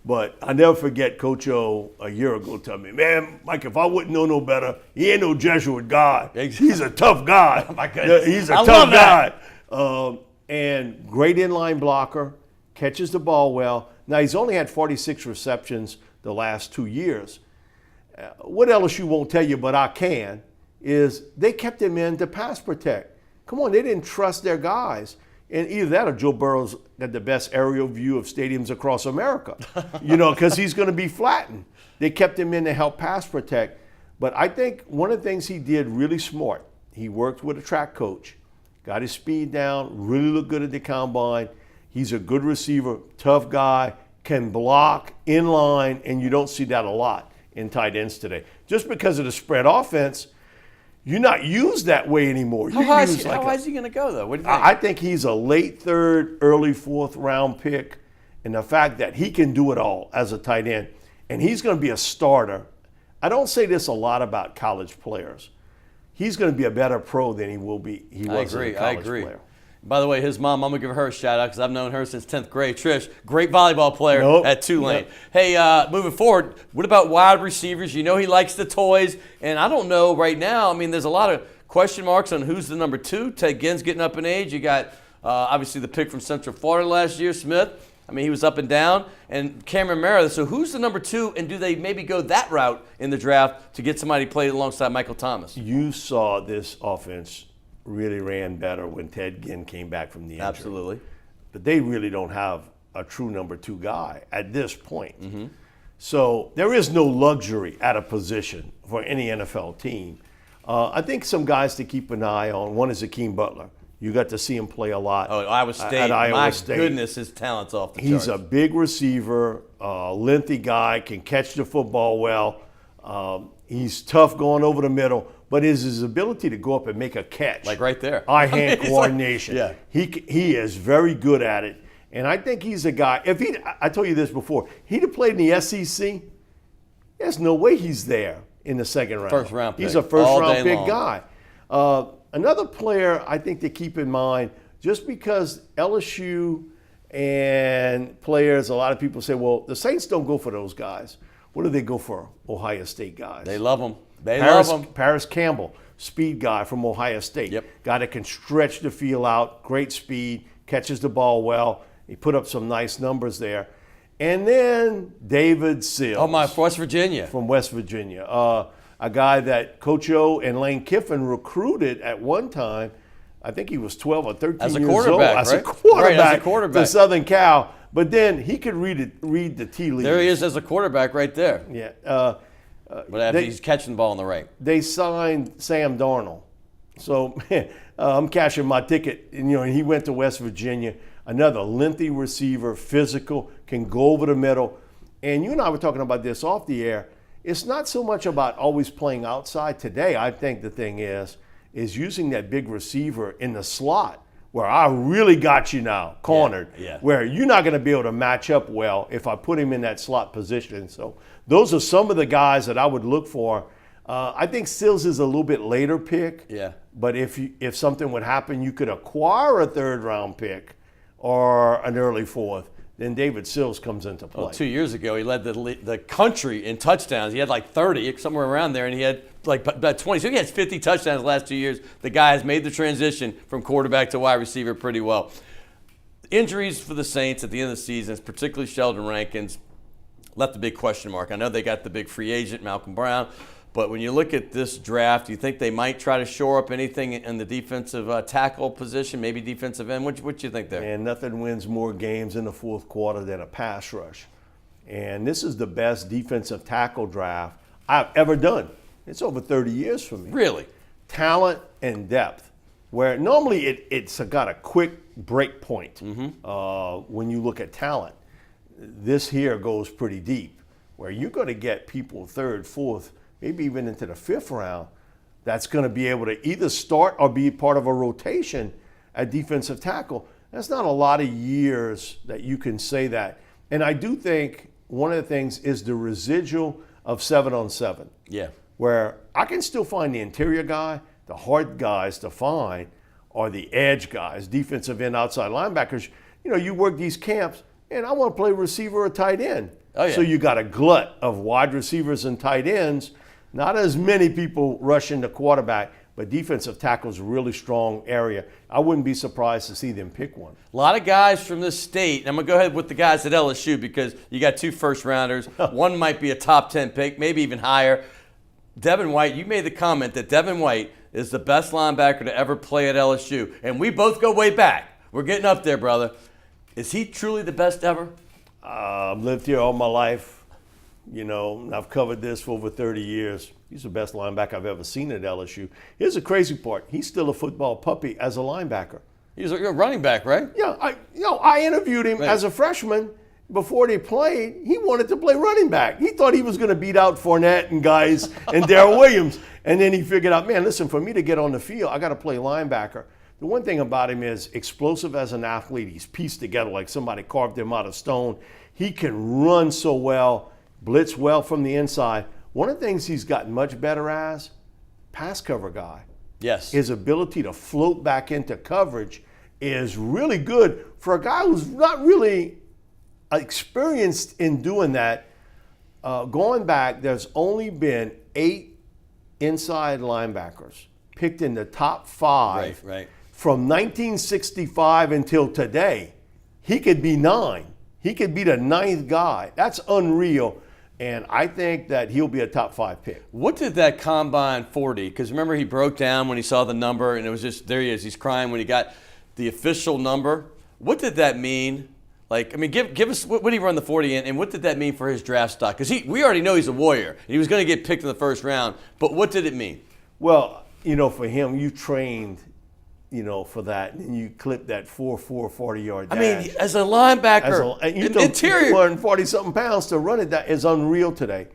Speaker 7: But I never forget Coach O a year ago telling me, man, Mike, if I wouldn't know no better, he ain't no Jesuit guy. He's a tough guy.
Speaker 2: Oh, my goodness.
Speaker 7: He's a
Speaker 2: I
Speaker 7: tough
Speaker 2: love that.
Speaker 7: guy. And great inline blocker, catches the ball well. Now, he's only had 46 receptions the last 2 years. What LSU won't tell you, but I can, is they kept him in to pass protect. Come on, they didn't trust their guys. And either that or Joe Burrow's got the best aerial view of stadiums across America, because he's going to be flattened. They kept him in to help pass protect. But I think one of the things he did really smart, he worked with a track coach, got his speed down, really looked good at the combine. He's a good receiver, tough guy, can block in line, and you don't see that a lot in tight ends today. Just because of the spread offense, you're not used that way anymore.
Speaker 2: How high is he going to go, though? What do you think?
Speaker 7: I think he's a late 3rd, early 4th round pick. And the fact that he can do it all as a tight end, and he's going to be a starter. I don't say this a lot about college players. He's going to be a better pro than he was as a college player.
Speaker 2: By the way, his mom, I'm going to give her a shout out because I've known her since 10th grade. Trish, great volleyball player at Tulane.
Speaker 7: Nope.
Speaker 2: Hey, moving forward, what about wide receivers? You know he likes the toys. And I don't know right now. I mean, there's a lot of question marks on who's the number 2. Ted Ginn's getting up in age. You got, obviously, the pick from Central Florida last year, Smith. I mean, he was up and down. And Cameron Meredith. So who's the number 2, and do they maybe go that route in the draft to get somebody played alongside Michael Thomas?
Speaker 7: You saw this offense really ran better when Ted Ginn came back from the injury.
Speaker 2: Absolutely.
Speaker 7: But they really don't have a true number 2 guy at this point.
Speaker 2: Mm-hmm.
Speaker 7: So there is no luxury at a position for any NFL team. I think some guys to keep an eye on. One is Akeem Butler. You got to see him play a lot.
Speaker 2: Oh, Iowa State.
Speaker 7: At Iowa
Speaker 2: My
Speaker 7: State.
Speaker 2: goodness, his talent's off the charts.
Speaker 7: He's a big receiver, lengthy guy, can catch the football well. He's tough going over the middle, but his ability to go up and make a catch.
Speaker 2: Like right there.
Speaker 7: Eye-hand coordination.
Speaker 2: yeah.
Speaker 7: He is very good at it. And I think he's a guy, I told you this before, he'd have played in the SEC, there's no way he's there in the second round.
Speaker 2: First round pick.
Speaker 7: He's a first-round pick
Speaker 2: long.
Speaker 7: guy. Another player I think to keep in mind, just because LSU and players, a lot of people say, well, the Saints don't go for those guys. What do they go for? Ohio State guys.
Speaker 2: They love them.
Speaker 7: Paris Campbell, speed guy from Ohio State.
Speaker 2: Yep.
Speaker 7: Guy that can stretch the field out, great speed, catches the ball well. He put up some nice numbers there. And then David Sills.
Speaker 2: Oh, my, West Virginia.
Speaker 7: From West Virginia. A guy that Coach O and Lane Kiffin recruited at one time. I think he was 12 or 13
Speaker 2: As a
Speaker 7: years old.
Speaker 2: quarterback,
Speaker 7: As a
Speaker 2: right?
Speaker 7: quarterback,
Speaker 2: Right, as a quarterback.
Speaker 7: to Southern Cal. But then he could read the tea leaves.
Speaker 2: There he is as a quarterback right there.
Speaker 7: Yeah.
Speaker 2: But after he's catching the ball on the right.
Speaker 7: They signed Sam Darnold. So I'm cashing my ticket. And he went to West Virginia. Another lengthy receiver, physical, can go over the middle. And you and I were talking about this off the air. It's not so much about always playing outside. Today, I think the thing is using that big receiver in the slot where I really got you now, cornered,
Speaker 2: Yeah.
Speaker 7: where you're not going to be able to match up well if I put him in that slot position. So those are some of the guys that I would look for. I think Sills is a little bit later pick.
Speaker 2: Yeah.
Speaker 7: But if something would happen, you could acquire a third-round pick or an early fourth, then David Sills comes into play.
Speaker 2: Well, 2 years ago, he led the country in touchdowns. He had like 30, somewhere around there, and he had like about 20. So he has 50 touchdowns the last 2 years. The guy has made the transition from quarterback to wide receiver pretty well. Injuries for the Saints at the end of the season, particularly Sheldon Rankins, left a big question mark. I know they got the big free agent, Malcolm Brown. But when you look at this draft, do you think they might try to shore up anything in the defensive tackle position, maybe defensive end? What do you think there?
Speaker 7: And nothing wins more games in the fourth quarter than a pass rush. And this is the best defensive tackle draft I've ever done. It's over 30 years for me.
Speaker 2: Really?
Speaker 7: Talent and depth, where normally it's got a quick break point when you look at talent. This here goes pretty deep, where you're going to get people third, fourth, maybe even into the fifth round, that's going to be able to either start or be part of a rotation at defensive tackle. That's not a lot of years that you can say that. And I do think one of the things is the residual of 7-on-7.
Speaker 2: Yeah.
Speaker 7: Where I can still find the interior guy, the hard guys to find, or the edge guys, defensive end, outside linebackers. You work these camps, and I want to play receiver or tight end.
Speaker 2: Oh, yeah.
Speaker 7: So you got a glut of wide receivers and tight ends. Not as many people rushing the quarterback, but defensive tackle's a really strong area. I wouldn't be surprised to see them pick one.
Speaker 2: A lot of guys from this state, and I'm going to go ahead with the guys at LSU because you got 2 first-rounders. One might be a top 10 pick, maybe even higher. Devin White, you made the comment that Devin White is the best linebacker to ever play at LSU, and we both go way back. We're getting up there, brother. Is he truly the best ever?
Speaker 7: I've lived here all my life. I've covered this for over 30 years. He's the best linebacker I've ever seen at LSU. Here's the crazy part. He's still a football puppy as a linebacker.
Speaker 2: He's a running back, right?
Speaker 7: Yeah, I interviewed him as a freshman before they played. He wanted to play running back. He thought he was going to beat out Fournette and guys and Darrell Williams. And then he figured out, man, listen, for me to get on the field, I got to play linebacker. The one thing about him is explosive as an athlete. He's pieced together like somebody carved him out of stone. He can run so well, blitz well from the inside. One of the things he's gotten much better as, pass cover guy.
Speaker 2: Yes.
Speaker 7: His ability to float back into coverage is really good for a guy who's not really experienced in doing that. Going back, there's only been 8 inside linebackers picked in the top 5
Speaker 2: Right.
Speaker 7: from 1965 until today. He could be 9. He could be the 9th guy. That's unreal. And I think that he'll be a top 5 pick.
Speaker 2: What did that combine 40? Because remember, he broke down when he saw the number, and it was just, there he is. He's crying when he got the official number. What did that mean? Like, I mean, give us, what did he run the 40 in, and what did that mean for his draft stock? Because we already know he's a warrior. He was going to get picked in the first round, but what did it mean?
Speaker 7: Well, for him, you trained, for that, and you clipped that 4.4 40-yard dash.
Speaker 2: I mean, as a linebacker,
Speaker 7: and you
Speaker 2: interior.
Speaker 7: 240-something pounds to run it, that is unreal today.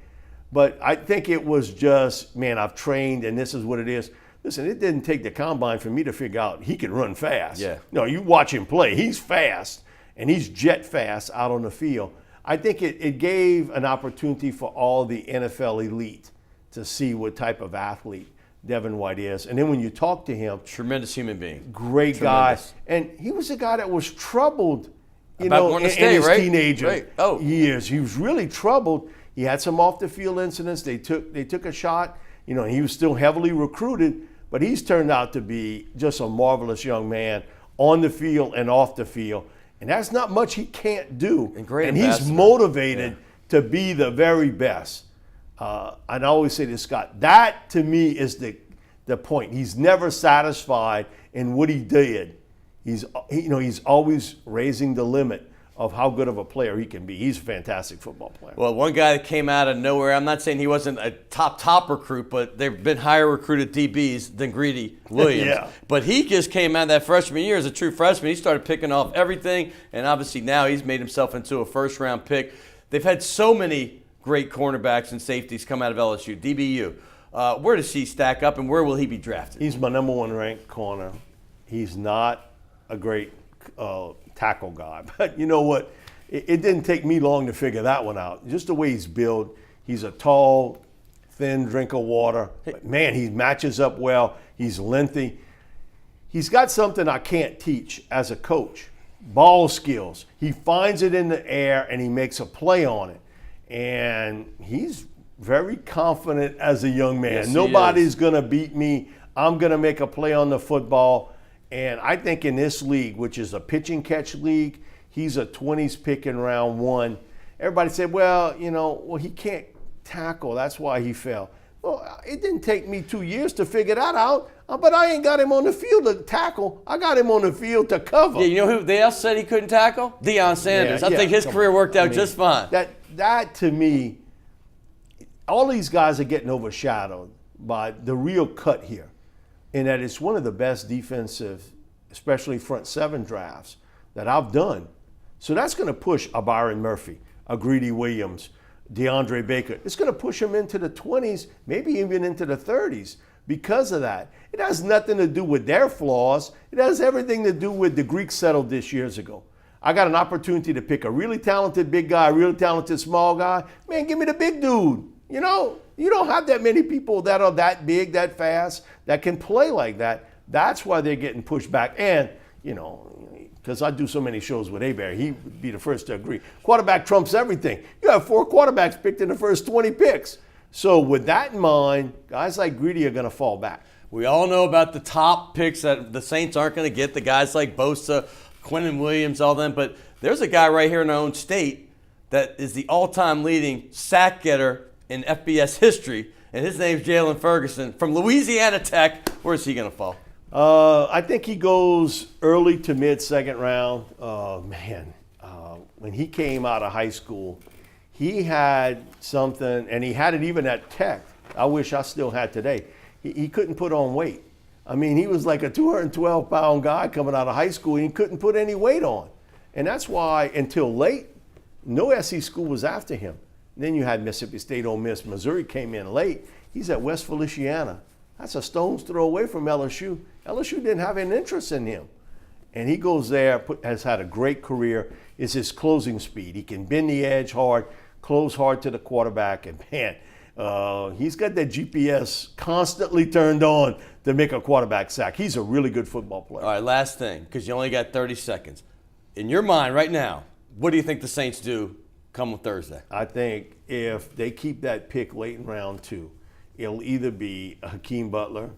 Speaker 7: But I think it was just, man, I've trained, and this is what it is. Listen, it didn't take the combine for me to figure out he can run fast.
Speaker 2: Yeah.
Speaker 7: No, you watch him play. He's fast, and he's jet fast out on the field. I think it gave an opportunity for all the NFL elite to see what type of athlete Devin White is. And then when you talk to him,
Speaker 2: Tremendous human being.
Speaker 7: great
Speaker 2: Tremendous.
Speaker 7: guy. And he was a guy that was troubled,
Speaker 2: About wanting
Speaker 7: in
Speaker 2: to stay,
Speaker 7: his
Speaker 2: right?
Speaker 7: teenager
Speaker 2: Right. Oh.
Speaker 7: years. He was really troubled. He had some off the field incidents. They took a shot. He was still heavily recruited, but he's turned out to be just a marvelous young man on the field and off the field. And that's not much he can't do.
Speaker 2: And
Speaker 7: he's
Speaker 2: ambassador.
Speaker 7: motivated to be the very best. And I always say this, Scott, that to me is the point. He's never satisfied in what he did. He's always raising the limit of how good of a player he can be. He's a fantastic football player.
Speaker 2: Well, one guy that came out of nowhere, I'm not saying he wasn't a top recruit, but they've been higher recruited DBs than Greedy Williams.
Speaker 7: Yeah.
Speaker 2: But he just came out that freshman year as a true freshman. He started picking off everything, and obviously now he's made himself into a first-round pick. They've had so many great cornerbacks and safeties come out of LSU. DBU, where does he stack up, and where will he be drafted?
Speaker 7: He's my number 1 ranked corner. He's not a great tackle guy, but you know what? It didn't take me long to figure that one out. Just the way he's built. He's a tall, thin drink of water. But man, he matches up well. He's lengthy. He's got something I can't teach as a coach. Ball skills. He finds it in the air and he makes a play on it. And he's very confident as a young man.
Speaker 2: Yes,
Speaker 7: nobody's going to beat me. I'm going to make a play on the football. And I think in this league, which is a pitch and catch league, he's a 20s pick in round 1. Everybody said, well, he can't tackle. That's why he fell. Well, it didn't take me 2 years to figure that out, but I ain't got him on the field to tackle. I got him on the field to cover.
Speaker 2: Yeah, you know who they else said he couldn't tackle? Deion Sanders. I think his career worked out just fine.
Speaker 7: That to me, all these guys are getting overshadowed by the real cut here, in that it's one of the best defensive, especially front 7 drafts that I've done. So that's going to push a Byron Murphy, a Greedy Williams, DeAndre Baker. It's going to push him into the 20s, maybe even into the 30s because of that. It has nothing to do with their flaws. It has everything to do with the Greeks settled this years ago. I got an opportunity to pick a really talented big guy, a really talented small guy. Man, give me the big dude. You don't have that many people that are that big, that fast, that can play like that. That's why they're getting pushed back. And, because I do so many shows with Hebert, he would be the first to agree. Quarterback trumps everything. You have 4 quarterbacks picked in the first 20 picks. So with that in mind, guys like Greedy are going to fall back.
Speaker 2: We all know about the top picks that the Saints aren't going to get, the guys like Bosa, Quinnen Williams, all them. But there's a guy right here in our own state that is the all-time leading sack getter in FBS history, and his name's Jalen Ferguson from Louisiana Tech. Where's he going to fall?
Speaker 7: I think he goes early to mid-second round. When he came out of high school, he had something, and he had it even at Tech. I wish I still had today. He couldn't put on weight. I mean, he was like a 212-pound guy coming out of high school, and he couldn't put any weight on. And that's why, until late, no SC school was after him. Then you had Mississippi State, Ole Miss. Missouri came in late. He's at West Feliciana. That's a stone's throw away from LSU. LSU didn't have an interest in him. And he goes there, has had a great career. It's his closing speed. He can bend the edge hard, close hard to the quarterback. And man, he's got that GPS constantly turned on to make a quarterback sack. He's a really good football player.
Speaker 2: All right, last thing, because you only got 30 seconds. In your mind right now, what do you think the Saints do come Thursday?
Speaker 7: I think if they keep that pick late in round 2, it'll either be Hakeem Butler,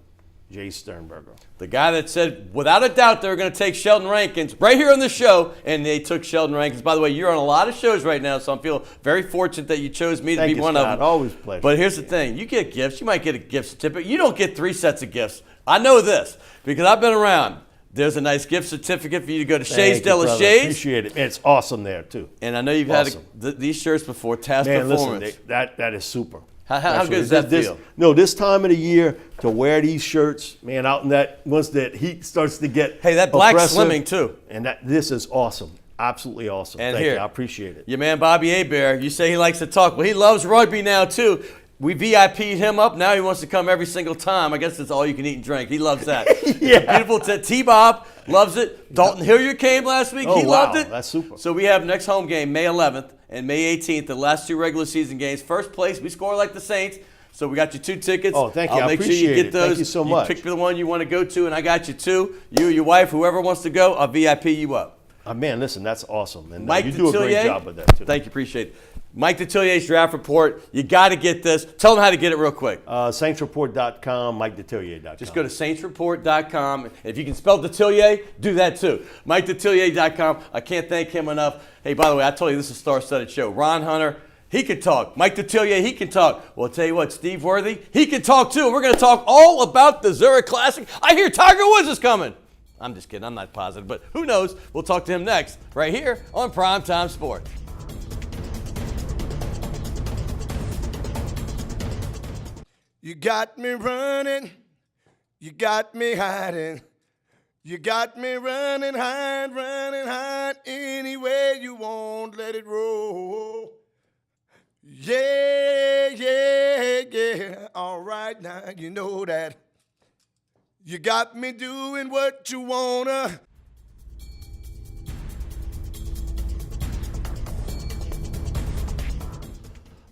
Speaker 7: Jay Sternberger.
Speaker 2: The guy that said, without a doubt, they were going to take Sheldon Rankins right here on the show, and they took Sheldon Rankins. By the way, you're on a lot of shows right now, so I feel very fortunate that you chose me to be one of them.
Speaker 7: Always a pleasure.
Speaker 2: But here's the thing. You get gifts. You might get a gift certificate. You don't get 3 sets of gifts. I know this because I've been around. There's a nice gift certificate for you to go to Shades de la Shades.
Speaker 7: Appreciate it. It's awesome there, too.
Speaker 2: And I know you've had these shirts before, Task Performance.
Speaker 7: Listen, that is super.
Speaker 2: How good does that feel?
Speaker 7: This time of the year to wear these shirts, man, out in that, once that heat starts to get
Speaker 2: Hey, that black
Speaker 7: oppressive,
Speaker 2: slimming, too.
Speaker 7: And this is awesome. Absolutely awesome.
Speaker 2: And
Speaker 7: Thank
Speaker 2: here,
Speaker 7: you. I appreciate it.
Speaker 2: Your man Bobby Hebert, you say he likes to talk. Well, he loves rugby now, too. We VIP'd him up. Now he wants to come every single time. I guess it's all you can eat and drink. He loves that.
Speaker 7: Yeah.
Speaker 2: Beautiful. T-Bob loves it. Dalton Hilliard came last week. He loved it.
Speaker 7: That's super.
Speaker 2: So we have next home game, May 11th and May 18th, the last 2 regular season games. First place, we score like the Saints. So we got you 2 tickets.
Speaker 7: Oh, thank you.
Speaker 2: I'll
Speaker 7: I
Speaker 2: make sure
Speaker 7: appreciate
Speaker 2: you get
Speaker 7: it.
Speaker 2: those.
Speaker 7: Thank you so much.
Speaker 2: You pick the one you want to go to, and I got you 2. You, your wife, whoever wants to go, I'll VIP you up.
Speaker 7: Man, listen, that's awesome. And
Speaker 2: Mike
Speaker 7: you do a great
Speaker 2: Detillier,
Speaker 7: job with that, too.
Speaker 2: Thank you. Appreciate it. Mike Detillier's draft report. You got to get this. Tell them how to get it real quick.
Speaker 7: SaintsReport.com, MikeDetillier.com.
Speaker 2: Just go to SaintsReport.com. If you can spell Detillier, do that too. MikeDetillier.com. I can't thank him enough. Hey, by the way, I told you this is a star-studded show. Ron Hunter, He can talk. Mike Detillier, he can talk. Well, I'll tell you what, Steve Worthy, he can talk too. We're going to talk all about the Zurich Classic. I hear Tiger Woods is coming. I'm just kidding. I'm not positive, but who knows? We'll talk to him next, right here on Primetime Sports.
Speaker 8: You got me running, you got me hiding. You got me running, hide, any way you want, let it roll. Yeah, yeah, yeah, all right now, you know that. You got me doing what you wanna.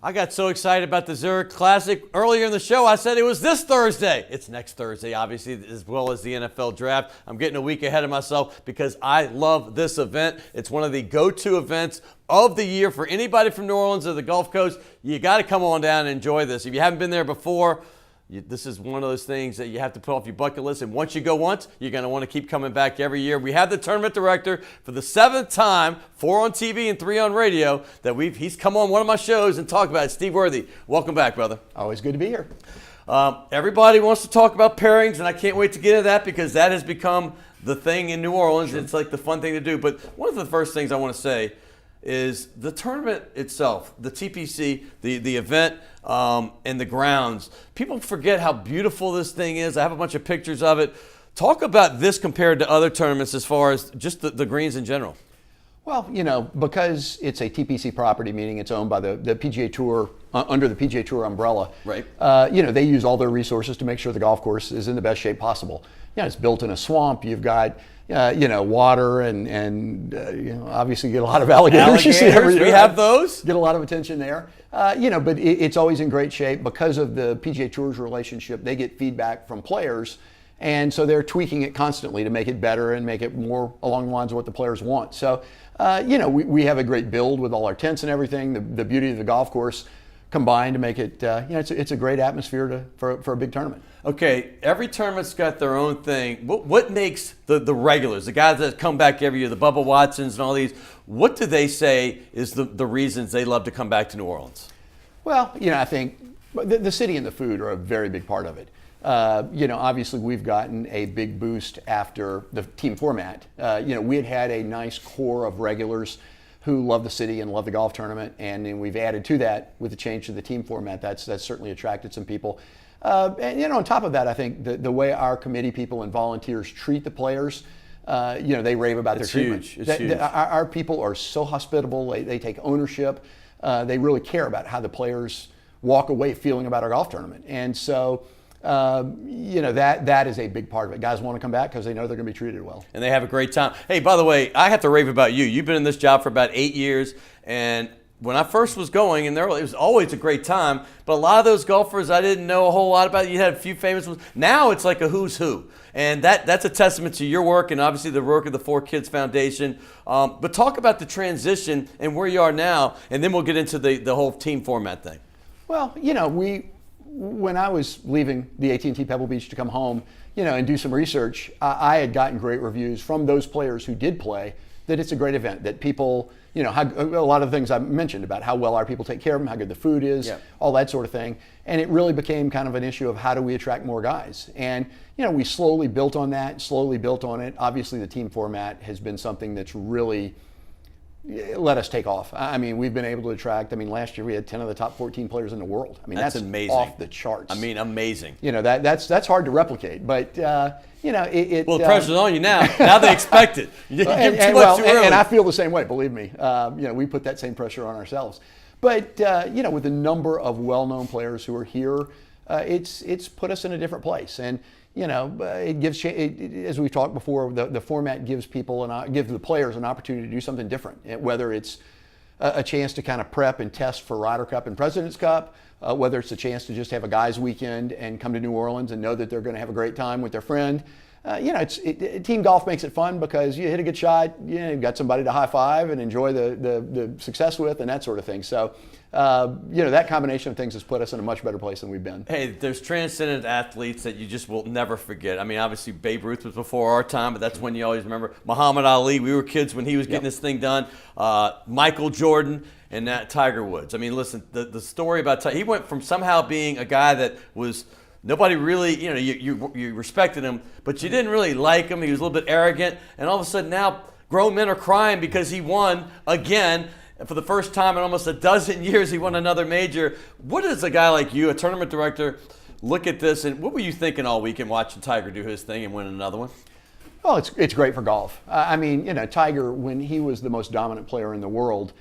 Speaker 2: I got so excited about the Zurich Classic. Earlier in the show, I said it was this Thursday. It's next Thursday, obviously, as well as the NFL Draft. I'm getting a week ahead of myself because I love this event. It's one of the go-to events of the year for anybody from New Orleans or the Gulf Coast. You got to come on down and enjoy this. If you haven't been there before, this is one of those things that you have to put off your bucket list. And once you go once, you're going to want to keep coming back every year. We have the tournament director for the 7th time, 4 on TV and 3 on radio, that he's come on one of my shows and talked about it. Steve Worthy, welcome back, brother.
Speaker 9: Always good to be here.
Speaker 2: Everybody wants to talk about pairings, and I can't wait to get into that because that has become the thing in New Orleans. Sure. It's like the fun thing to do. But one of the first things I want to say is the tournament itself, the TPC, the event, and the grounds. People forget how beautiful this thing is. I have a bunch of pictures of it. Talk about this compared to other tournaments as far as just the greens in general.
Speaker 9: Well, because it's a TPC property, meaning it's owned by the PGA Tour, under the PGA Tour umbrella.
Speaker 2: Right.
Speaker 9: They use all their resources to make sure the golf course is in the best shape possible. It's built in a swamp. You've got water and obviously you get a lot of alligators. You see every year.
Speaker 2: We have those.
Speaker 9: Get a lot of attention there. But it's always in great shape because of the PGA Tour's relationship. They get feedback from players, and so they're tweaking it constantly to make it better and make it more along the lines of what the players want. So, we have a great build with all our tents and everything. The beauty of the golf course combined to make it, it's a great atmosphere for a big tournament.
Speaker 2: Okay, every tournament's got their own thing. What makes the regulars, the guys that come back every year, the Bubba Watsons and all these, what do they say is the reasons they love to come back to New Orleans?
Speaker 9: Well, I think the city and the food are a very big part of it. Obviously we've gotten a big boost after the team format. We had a nice core of regulars who love the city and love the golf tournament, and then we've added to that with the change to the team format. That's certainly attracted some people. And on top of that, I think the way our committee people and volunteers treat the players, they rave about their treatment.
Speaker 2: It's huge.
Speaker 9: Our people are so hospitable. They take ownership. They really care about how the players walk away feeling about our golf tournament. And so, that is a big part of it. Guys want to come back because they know they're going to be treated well.
Speaker 2: And they have a great time. Hey, by the way, I have to rave about you. You've been in this job for about 8 years, and when I first was going, and it was always a great time, but a lot of those golfers I didn't know a whole lot about. You had a few famous ones. Now it's like a who's who. And that's a testament to your work and obviously the work of the 4Kids Foundation. But talk about the transition and where you are now, and then we'll get into the whole team format thing.
Speaker 9: Well, when I was leaving the AT&T Pebble Beach to come home, and do some research, I had gotten great reviews from those players who did play that it's a great event, that people, how, a lot of the things I mentioned about how well our people take care of them, how good the food is, all that sort of thing. And it really became kind of an issue of how do we attract more guys? And, we slowly built on it. Obviously, the team format has been something that's really let us take off. I mean, we've been able to attract, last year we had 10 of the top 14 players in the world. That's
Speaker 2: amazing.
Speaker 9: Off the charts.
Speaker 2: Amazing.
Speaker 9: That's hard to replicate, but
Speaker 2: well, the pressure's on you now. Now they expect it. You give too much too early.
Speaker 9: And I feel the same way, believe me. We put that same pressure on ourselves. But, with the number of well-known players who are here, it's put us in a different place. And, it gives, as we've talked before, the format gives gives the players an opportunity to do something different, whether it's a chance to kind of prep and test for Ryder Cup and President's Cup, whether it's a chance to just have a guys' weekend and come to New Orleans and know that they're going to have a great time with their friend. Team golf makes it fun because you hit a good shot, you've got somebody to high five and enjoy the success with and that sort of thing. So, that combination of things has put us in a much better place than we've been.
Speaker 2: Hey, there's transcendent athletes that you just will never forget. Obviously Babe Ruth was before our time, but that's when you always remember. Muhammad Ali, we were kids when he was getting this thing done. Michael Jordan. and that Tiger Woods. I mean, listen, the story about Tiger, he went from somehow being a guy that was nobody really, you respected him, but you didn't really like him. He was a little bit arrogant, and all of a sudden now grown men are crying because he won again. For the first time in almost a dozen years, he won another major. What does a guy like you, a tournament director, look at this, and what were you thinking all weekend watching Tiger do his thing and win another one?
Speaker 9: Well, it's great for golf. I mean, Tiger, when he was the most dominant player in the world,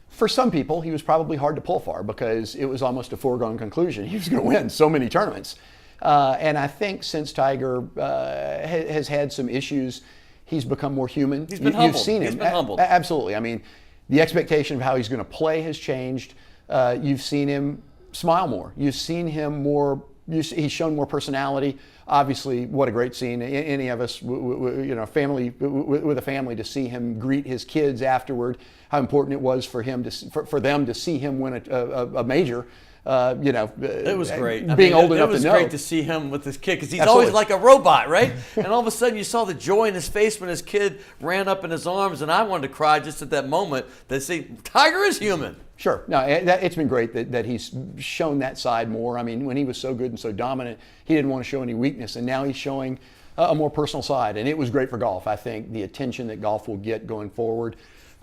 Speaker 9: for some people, he was probably hard to pull for because it was almost a foregone conclusion. He was going to win so many tournaments. And I think since Tiger has had some issues, he's become more human.
Speaker 2: He's been humbled.
Speaker 9: You've seen him.
Speaker 2: He's been humbled.
Speaker 9: Absolutely. I mean, the expectation of how he's going to play has changed. You've seen him smile more. You've seen him more. He's shown more personality. Obviously, what a great scene. Any of us, family with a family, to see him greet his kids afterward. How important it was for him for them to see him win a major.
Speaker 2: It was great.
Speaker 9: Being old enough to know.
Speaker 2: It was great to see him with his kid because he's
Speaker 9: Absolutely.
Speaker 2: always like a robot, right? And all of a sudden you saw the joy in his face when his kid ran up in his arms, and I wanted to cry just at that moment that see Tiger is human.
Speaker 9: Sure. No, it's been great that he's shown that side more. I mean, when he was so good and so dominant, he didn't want to show any weakness, and now he's showing a more personal side, and it was great for golf. I think the attention that golf will get going forward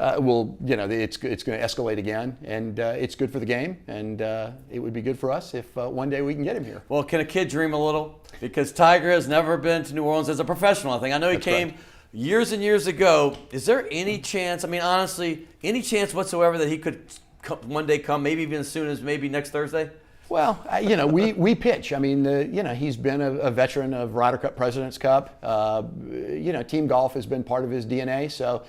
Speaker 9: it's going to escalate again, and it's good for the game, and it would be good for us if one day we can get him here.
Speaker 2: Well, can a kid dream a little? Because Tiger has never been to New Orleans as a professional. I think I know he
Speaker 9: That's
Speaker 2: came
Speaker 9: correct.
Speaker 2: years and years ago. Is there any chance? I mean, honestly, any chance whatsoever that he could one day come, maybe even as soon as maybe next Thursday?
Speaker 9: Well, we pitch. I mean, he's been a veteran of Ryder Cup, President's Cup. Team golf has been part of his DNA, so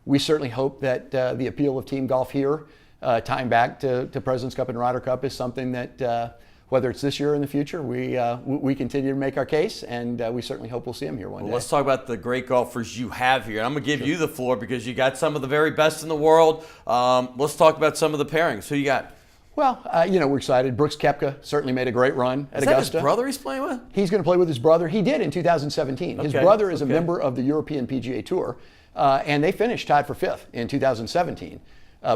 Speaker 9: we certainly hope that the appeal of team golf here, tying back to President's Cup and Ryder Cup, is something that, whether it's this year or in the future, we continue to make our case, and we certainly hope we'll see him here one day.
Speaker 2: Let's talk about the great golfers you have here. And I'm going to give you the floor because you got some of the very best in the world. Let's talk about some of the pairings. Who you got?
Speaker 9: Well, we're excited. Brooks Koepka certainly made a great run at Augusta.
Speaker 2: Is that his brother he's playing with?
Speaker 9: He's going to play with his brother. He did in 2017. His brother is a member of the European PGA Tour. And they finished tied for 5th in 2017.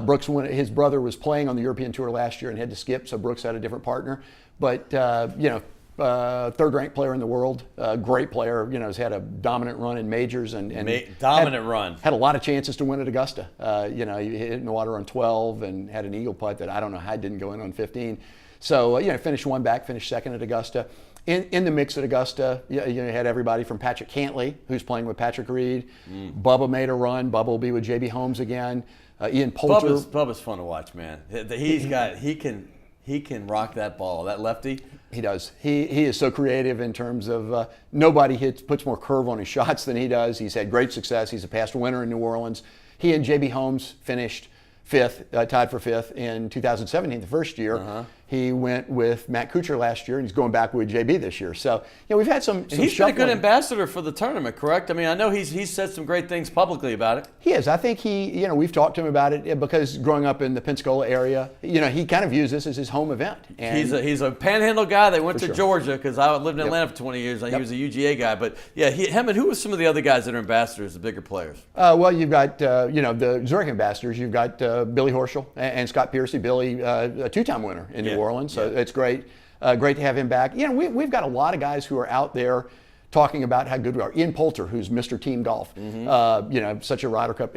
Speaker 9: Brooks, his brother was playing on the European Tour last year and had to skip, so Brooks had a different partner. But, third-ranked player in the world, great player, has had a dominant run in majors.
Speaker 2: Dominant
Speaker 9: Had a lot of chances to win at Augusta. He hit in the water on 12 and had an eagle putt that I don't know how it didn't go in on 15. So, finished one back, finished second at Augusta. In the mix at Augusta, you had everybody from Patrick Cantlay, who's playing with Patrick Reed. Bubba made a run. Bubba will be with J.B. Holmes again. Ian Poulter.
Speaker 2: Bubba's fun to watch, man. He can rock that ball, that lefty.
Speaker 9: He does. He is so creative in terms of nobody puts more curve on his shots than he does. He's had great success. He's a past winner in New Orleans. He and J.B. Holmes finished 5th, tied for 5th in 2017, the first year. He went with Matt Kuchar last year, and he's going back with JB this year. So, we've had some
Speaker 2: He's
Speaker 9: shuffling.
Speaker 2: been a good ambassador for the tournament, correct? I mean, I know he's said some great things publicly about it.
Speaker 9: He is. I think we've talked to him about it because growing up in the Pensacola area, he kind of views this as his home event. And
Speaker 2: he's a panhandle guy. They went to
Speaker 9: sure.
Speaker 2: Georgia because I lived in Atlanta for 20 years. He was a UGA guy. But, yeah, him and who were some of the other guys that are ambassadors, the bigger players?
Speaker 9: Well, you've got, the Zurich ambassadors. You've got Billy Horschel and Scott Piercy. Billy, a two-time winner in New Orleans. So it's great. Great to have him back. We've got a lot of guys who are out there talking about how good we are. Ian Poulter, who's Mr. Team Golf, such a Ryder Cup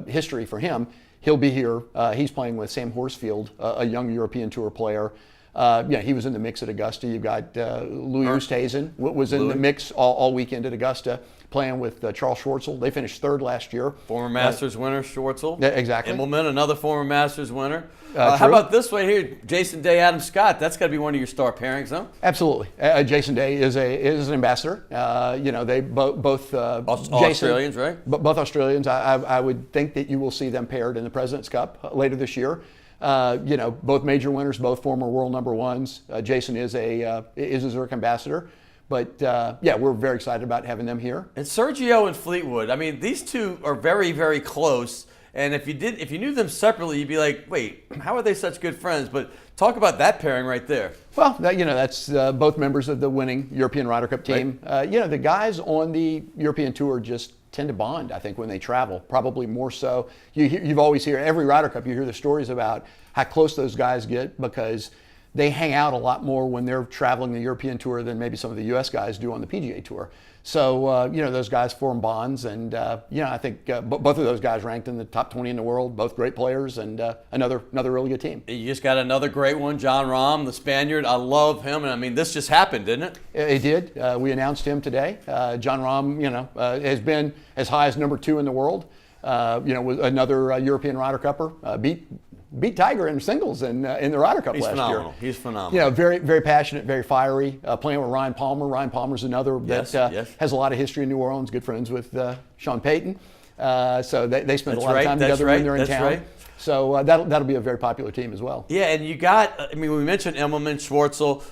Speaker 9: history for him. He'll be here. He's playing with Sam Horsfield, a young European Tour player. He was in the mix at Augusta. You've got Louis Oosthuizen was in the mix all weekend at Augusta, playing with Charles Schwartzel. They finished 3rd last year.
Speaker 2: Former Masters winner, Schwartzel.
Speaker 9: Yeah, exactly.
Speaker 2: Immelman, another former Masters winner. How about this way here, Jason Day, Adam Scott? That's got to be one of your star pairings, huh?
Speaker 9: Absolutely. Jason Day is an ambassador. They both
Speaker 2: Australians, right?
Speaker 9: Both Australians. I would think that you will see them paired in the President's Cup later this year. Both major winners, both former world number ones. Jason is a Zurich ambassador. But, we're very excited about having them here.
Speaker 2: And Sergio and Fleetwood, I mean, these two are very, very close. And if you knew them separately, you'd be like, wait, how are they such good friends? But talk about that pairing right there.
Speaker 9: Well, that's both members of the winning European Ryder Cup team.
Speaker 2: Right.
Speaker 9: The guys on the European Tour just tend to bond, I think, when they travel, probably more so. You've always hear, every Ryder Cup, you hear the stories about how close those guys get because they hang out a lot more when they're traveling the European Tour than maybe some of the U.S. guys do on the PGA Tour. So, those guys form bonds, and, I think both of those guys ranked in the top 20 in the world, both great players, and another really good team.
Speaker 2: You just got another great one, John Rahm, the Spaniard. I love him, and I mean, this just happened, didn't it?
Speaker 9: It did. We announced him today. John Rahm, has been as high as number 2 in the world. Was another European Ryder Cupper. Beat Tiger in singles in the Ryder Cup last year.
Speaker 2: He's phenomenal.
Speaker 9: Very, very passionate, very fiery. Playing with Ryan Palmer. Ryan Palmer's another that has a lot of history in New Orleans. Good friends with Sean Payton. So they spend a lot of time together when they're in town. Right. So that'll be a very popular team as well.
Speaker 2: Yeah, and you got, we mentioned Immelman, Schwartzel,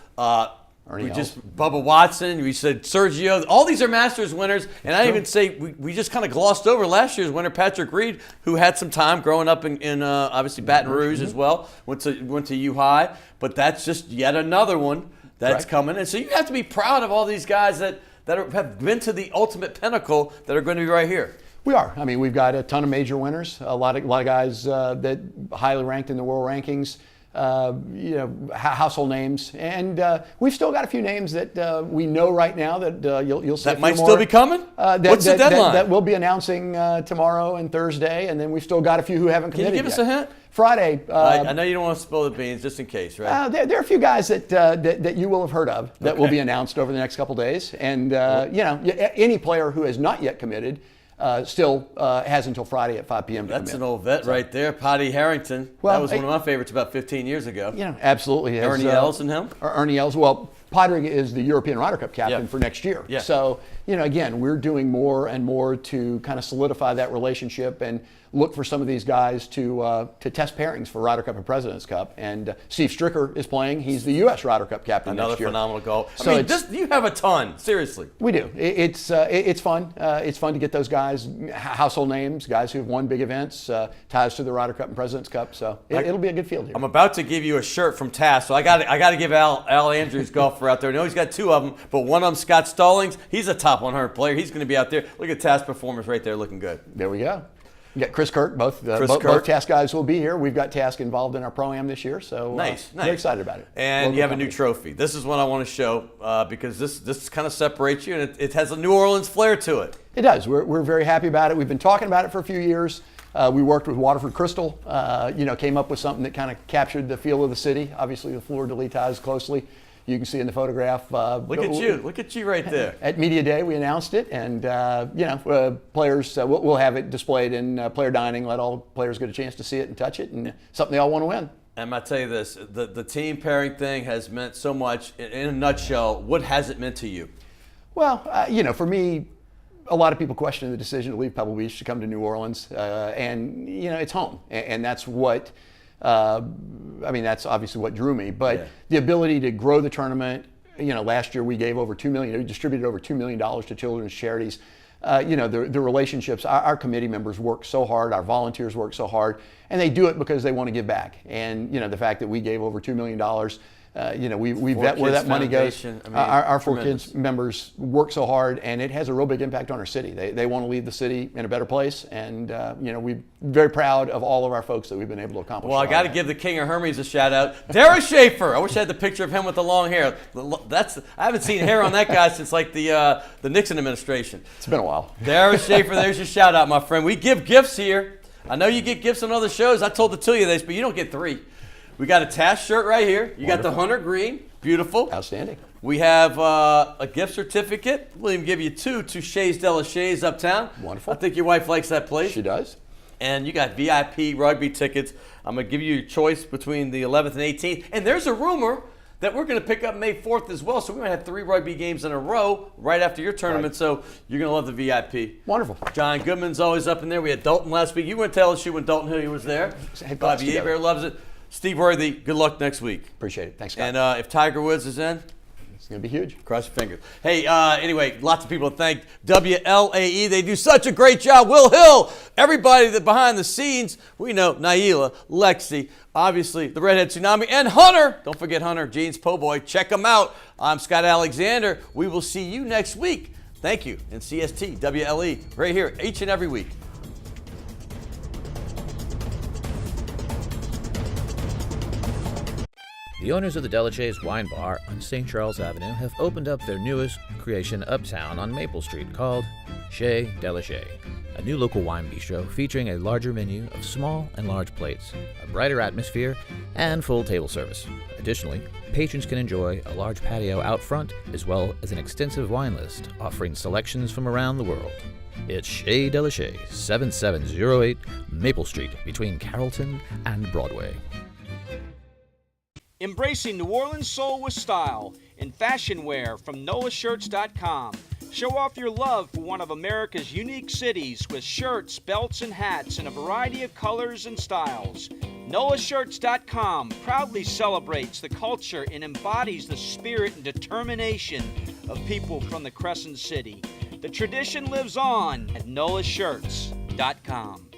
Speaker 9: Ernie Els.
Speaker 2: Bubba Watson, we said Sergio. All these are Masters winners, and I even say we just kind of glossed over last year's winner, Patrick Reed, who had some time growing up in obviously Baton Rouge as well. Went to U High, but that's just yet another one that's coming. And so you have to be proud of all these guys that have been to the ultimate pinnacle that are going to be right here.
Speaker 9: We are. We've got a ton of major winners, a lot of guys that highly ranked in the world rankings. Household names, and we've still got a few names that we know right now that you'll see.
Speaker 2: That might still be coming. What's the deadline?
Speaker 9: That we'll be announcing tomorrow and Thursday, and then we've still got a few who haven't committed yet.
Speaker 2: Can you give us a hint?
Speaker 9: Friday.
Speaker 2: I know you don't want to spill the beans, just in case, right?
Speaker 9: There are a few guys that you will have heard of that will be announced over the next couple days, and any player who has not yet committed. Still has until Friday at 5 p.m. to
Speaker 2: That's
Speaker 9: commit.
Speaker 2: an old vet right there, Potty Harrington.
Speaker 9: Well,
Speaker 2: that was one of my favorites about 15 years ago.
Speaker 9: Absolutely.
Speaker 2: Ernie Els and him?
Speaker 9: Ernie Els. Well, Potty is the European Ryder Cup captain for next year.
Speaker 2: Yeah.
Speaker 9: So, again, we're doing more and more to kind of solidify that relationship and look for some of these guys to test pairings for Ryder Cup and President's Cup. And Steve Stricker is playing. He's the U.S. Ryder Cup captain next year.
Speaker 2: Another phenomenal goal.
Speaker 9: So
Speaker 2: you have a ton, seriously.
Speaker 9: We do. It's fun. It's fun to get those guys, household names, guys who have won big events, ties to the Ryder Cup and President's Cup. So it'll be a good field here.
Speaker 2: I'm about to give you a shirt from TAS, so I got to give Al Andrews, golfer out there. I know he's got 2 of them, but one of them, Scott Stallings, he's a top 100 player. He's going to be out there. Look at TAS performance right there, looking good.
Speaker 9: There we go. You got Chris Kirk. Both TAS guys will be here. We've got TAS involved in our Pro-Am this year, so
Speaker 2: nice.
Speaker 9: Very excited about it.
Speaker 2: And you have a new trophy. This is what I want to show because this kind of separates you, and it has a New Orleans flair to it.
Speaker 9: It does. We're very happy about it. We've been talking about it for a few years. We worked with Waterford Crystal, came up with something that kind of captured the feel of the city. Obviously, the fleur-de-lis ties closely. You can see in the photograph.
Speaker 2: Look at you right there.
Speaker 9: At Media Day, we announced it, and players, we'll have it displayed in player dining. Let all players get a chance to see it and touch it, and something they all want to win.
Speaker 2: And I tell you this: the team pairing thing has meant so much. In a nutshell, what has it meant to you?
Speaker 9: Well, for me, a lot of people question the decision to leave Pebble Beach to come to New Orleans, and it's home, and that's what. That's obviously what drew me, but the ability to grow the tournament. Last year we gave over $2 million. We distributed over $2 million to children's charities. The relationships. Our committee members work so hard. Our volunteers work so hard, and they do it because they want to give back. And the fact that we gave over $2 million. We vet where that money goes. Our 4Kids members work so hard, and it has a real big impact on our city. They want to leave the city in a better place, and we're very proud of all of our folks that we've been able to accomplish.
Speaker 2: Well, I got to give the King of Hermes a shout out, Dara Schaefer. I wish I had the picture of him with the long hair. I haven't seen hair on that guy since like the Nixon administration.
Speaker 9: It's been a while.
Speaker 2: Dara Schaefer, there's your shout out, my friend. We give gifts here. I know you get gifts on other shows. I told Detillier this, but you don't get 3. We got a TAS shirt right here. You got the Hunter Green. Beautiful.
Speaker 9: Outstanding.
Speaker 2: We have a gift certificate. We'll even give you 2 to Shays de la Shays uptown.
Speaker 9: Wonderful.
Speaker 2: I think your wife likes that place.
Speaker 9: She does.
Speaker 2: And you got VIP rugby tickets. I'm going to give you your choice between the 11th and 18th. And there's a rumor that we're going to pick up May 4th as well. So we're going to have 3 rugby games in a row right after your tournament. Right. So you're going to love the VIP.
Speaker 9: Wonderful.
Speaker 2: John Goodman's always up in there. We had Dalton last week. You went to LSU when Dalton Hillier was there. Bobby Hebert loves it. Steve Worthy, good luck next week.
Speaker 9: Appreciate it. Thanks, Scott.
Speaker 2: And if Tiger Woods is in,
Speaker 9: it's going to be huge.
Speaker 2: Cross your fingers. Hey, anyway, lots of people to thank. WLAE, they do such a great job. Will Hill, everybody that behind the scenes. We know Naila, Lexi, obviously the Redhead Tsunami, and Hunter. Don't forget Hunter, Jeans Po' Boy. Check them out. I'm Scott Alexander. We will see you next week Thank you. And CST, WLE, right here each and every week.
Speaker 10: The owners of the Detillier Wine Bar on St. Charles Avenue have opened up their newest creation uptown on Maple Street called Chez Detillier, a new local wine bistro featuring a larger menu of small and large plates, a brighter atmosphere, and full table service. Additionally, patrons can enjoy a large patio out front as well as an extensive wine list offering selections from around the world. It's Chez Detillier, 7708 Maple Street between Carrollton and Broadway.
Speaker 11: Embracing New Orleans soul with style in fashion wear from NOLAshirts.com. Show off your love for one of America's unique cities with shirts, belts, and hats in a variety of colors and styles. NOLAshirts.com proudly celebrates the culture and embodies the spirit and determination of people from the Crescent City. The tradition lives on at NOLAshirts.com.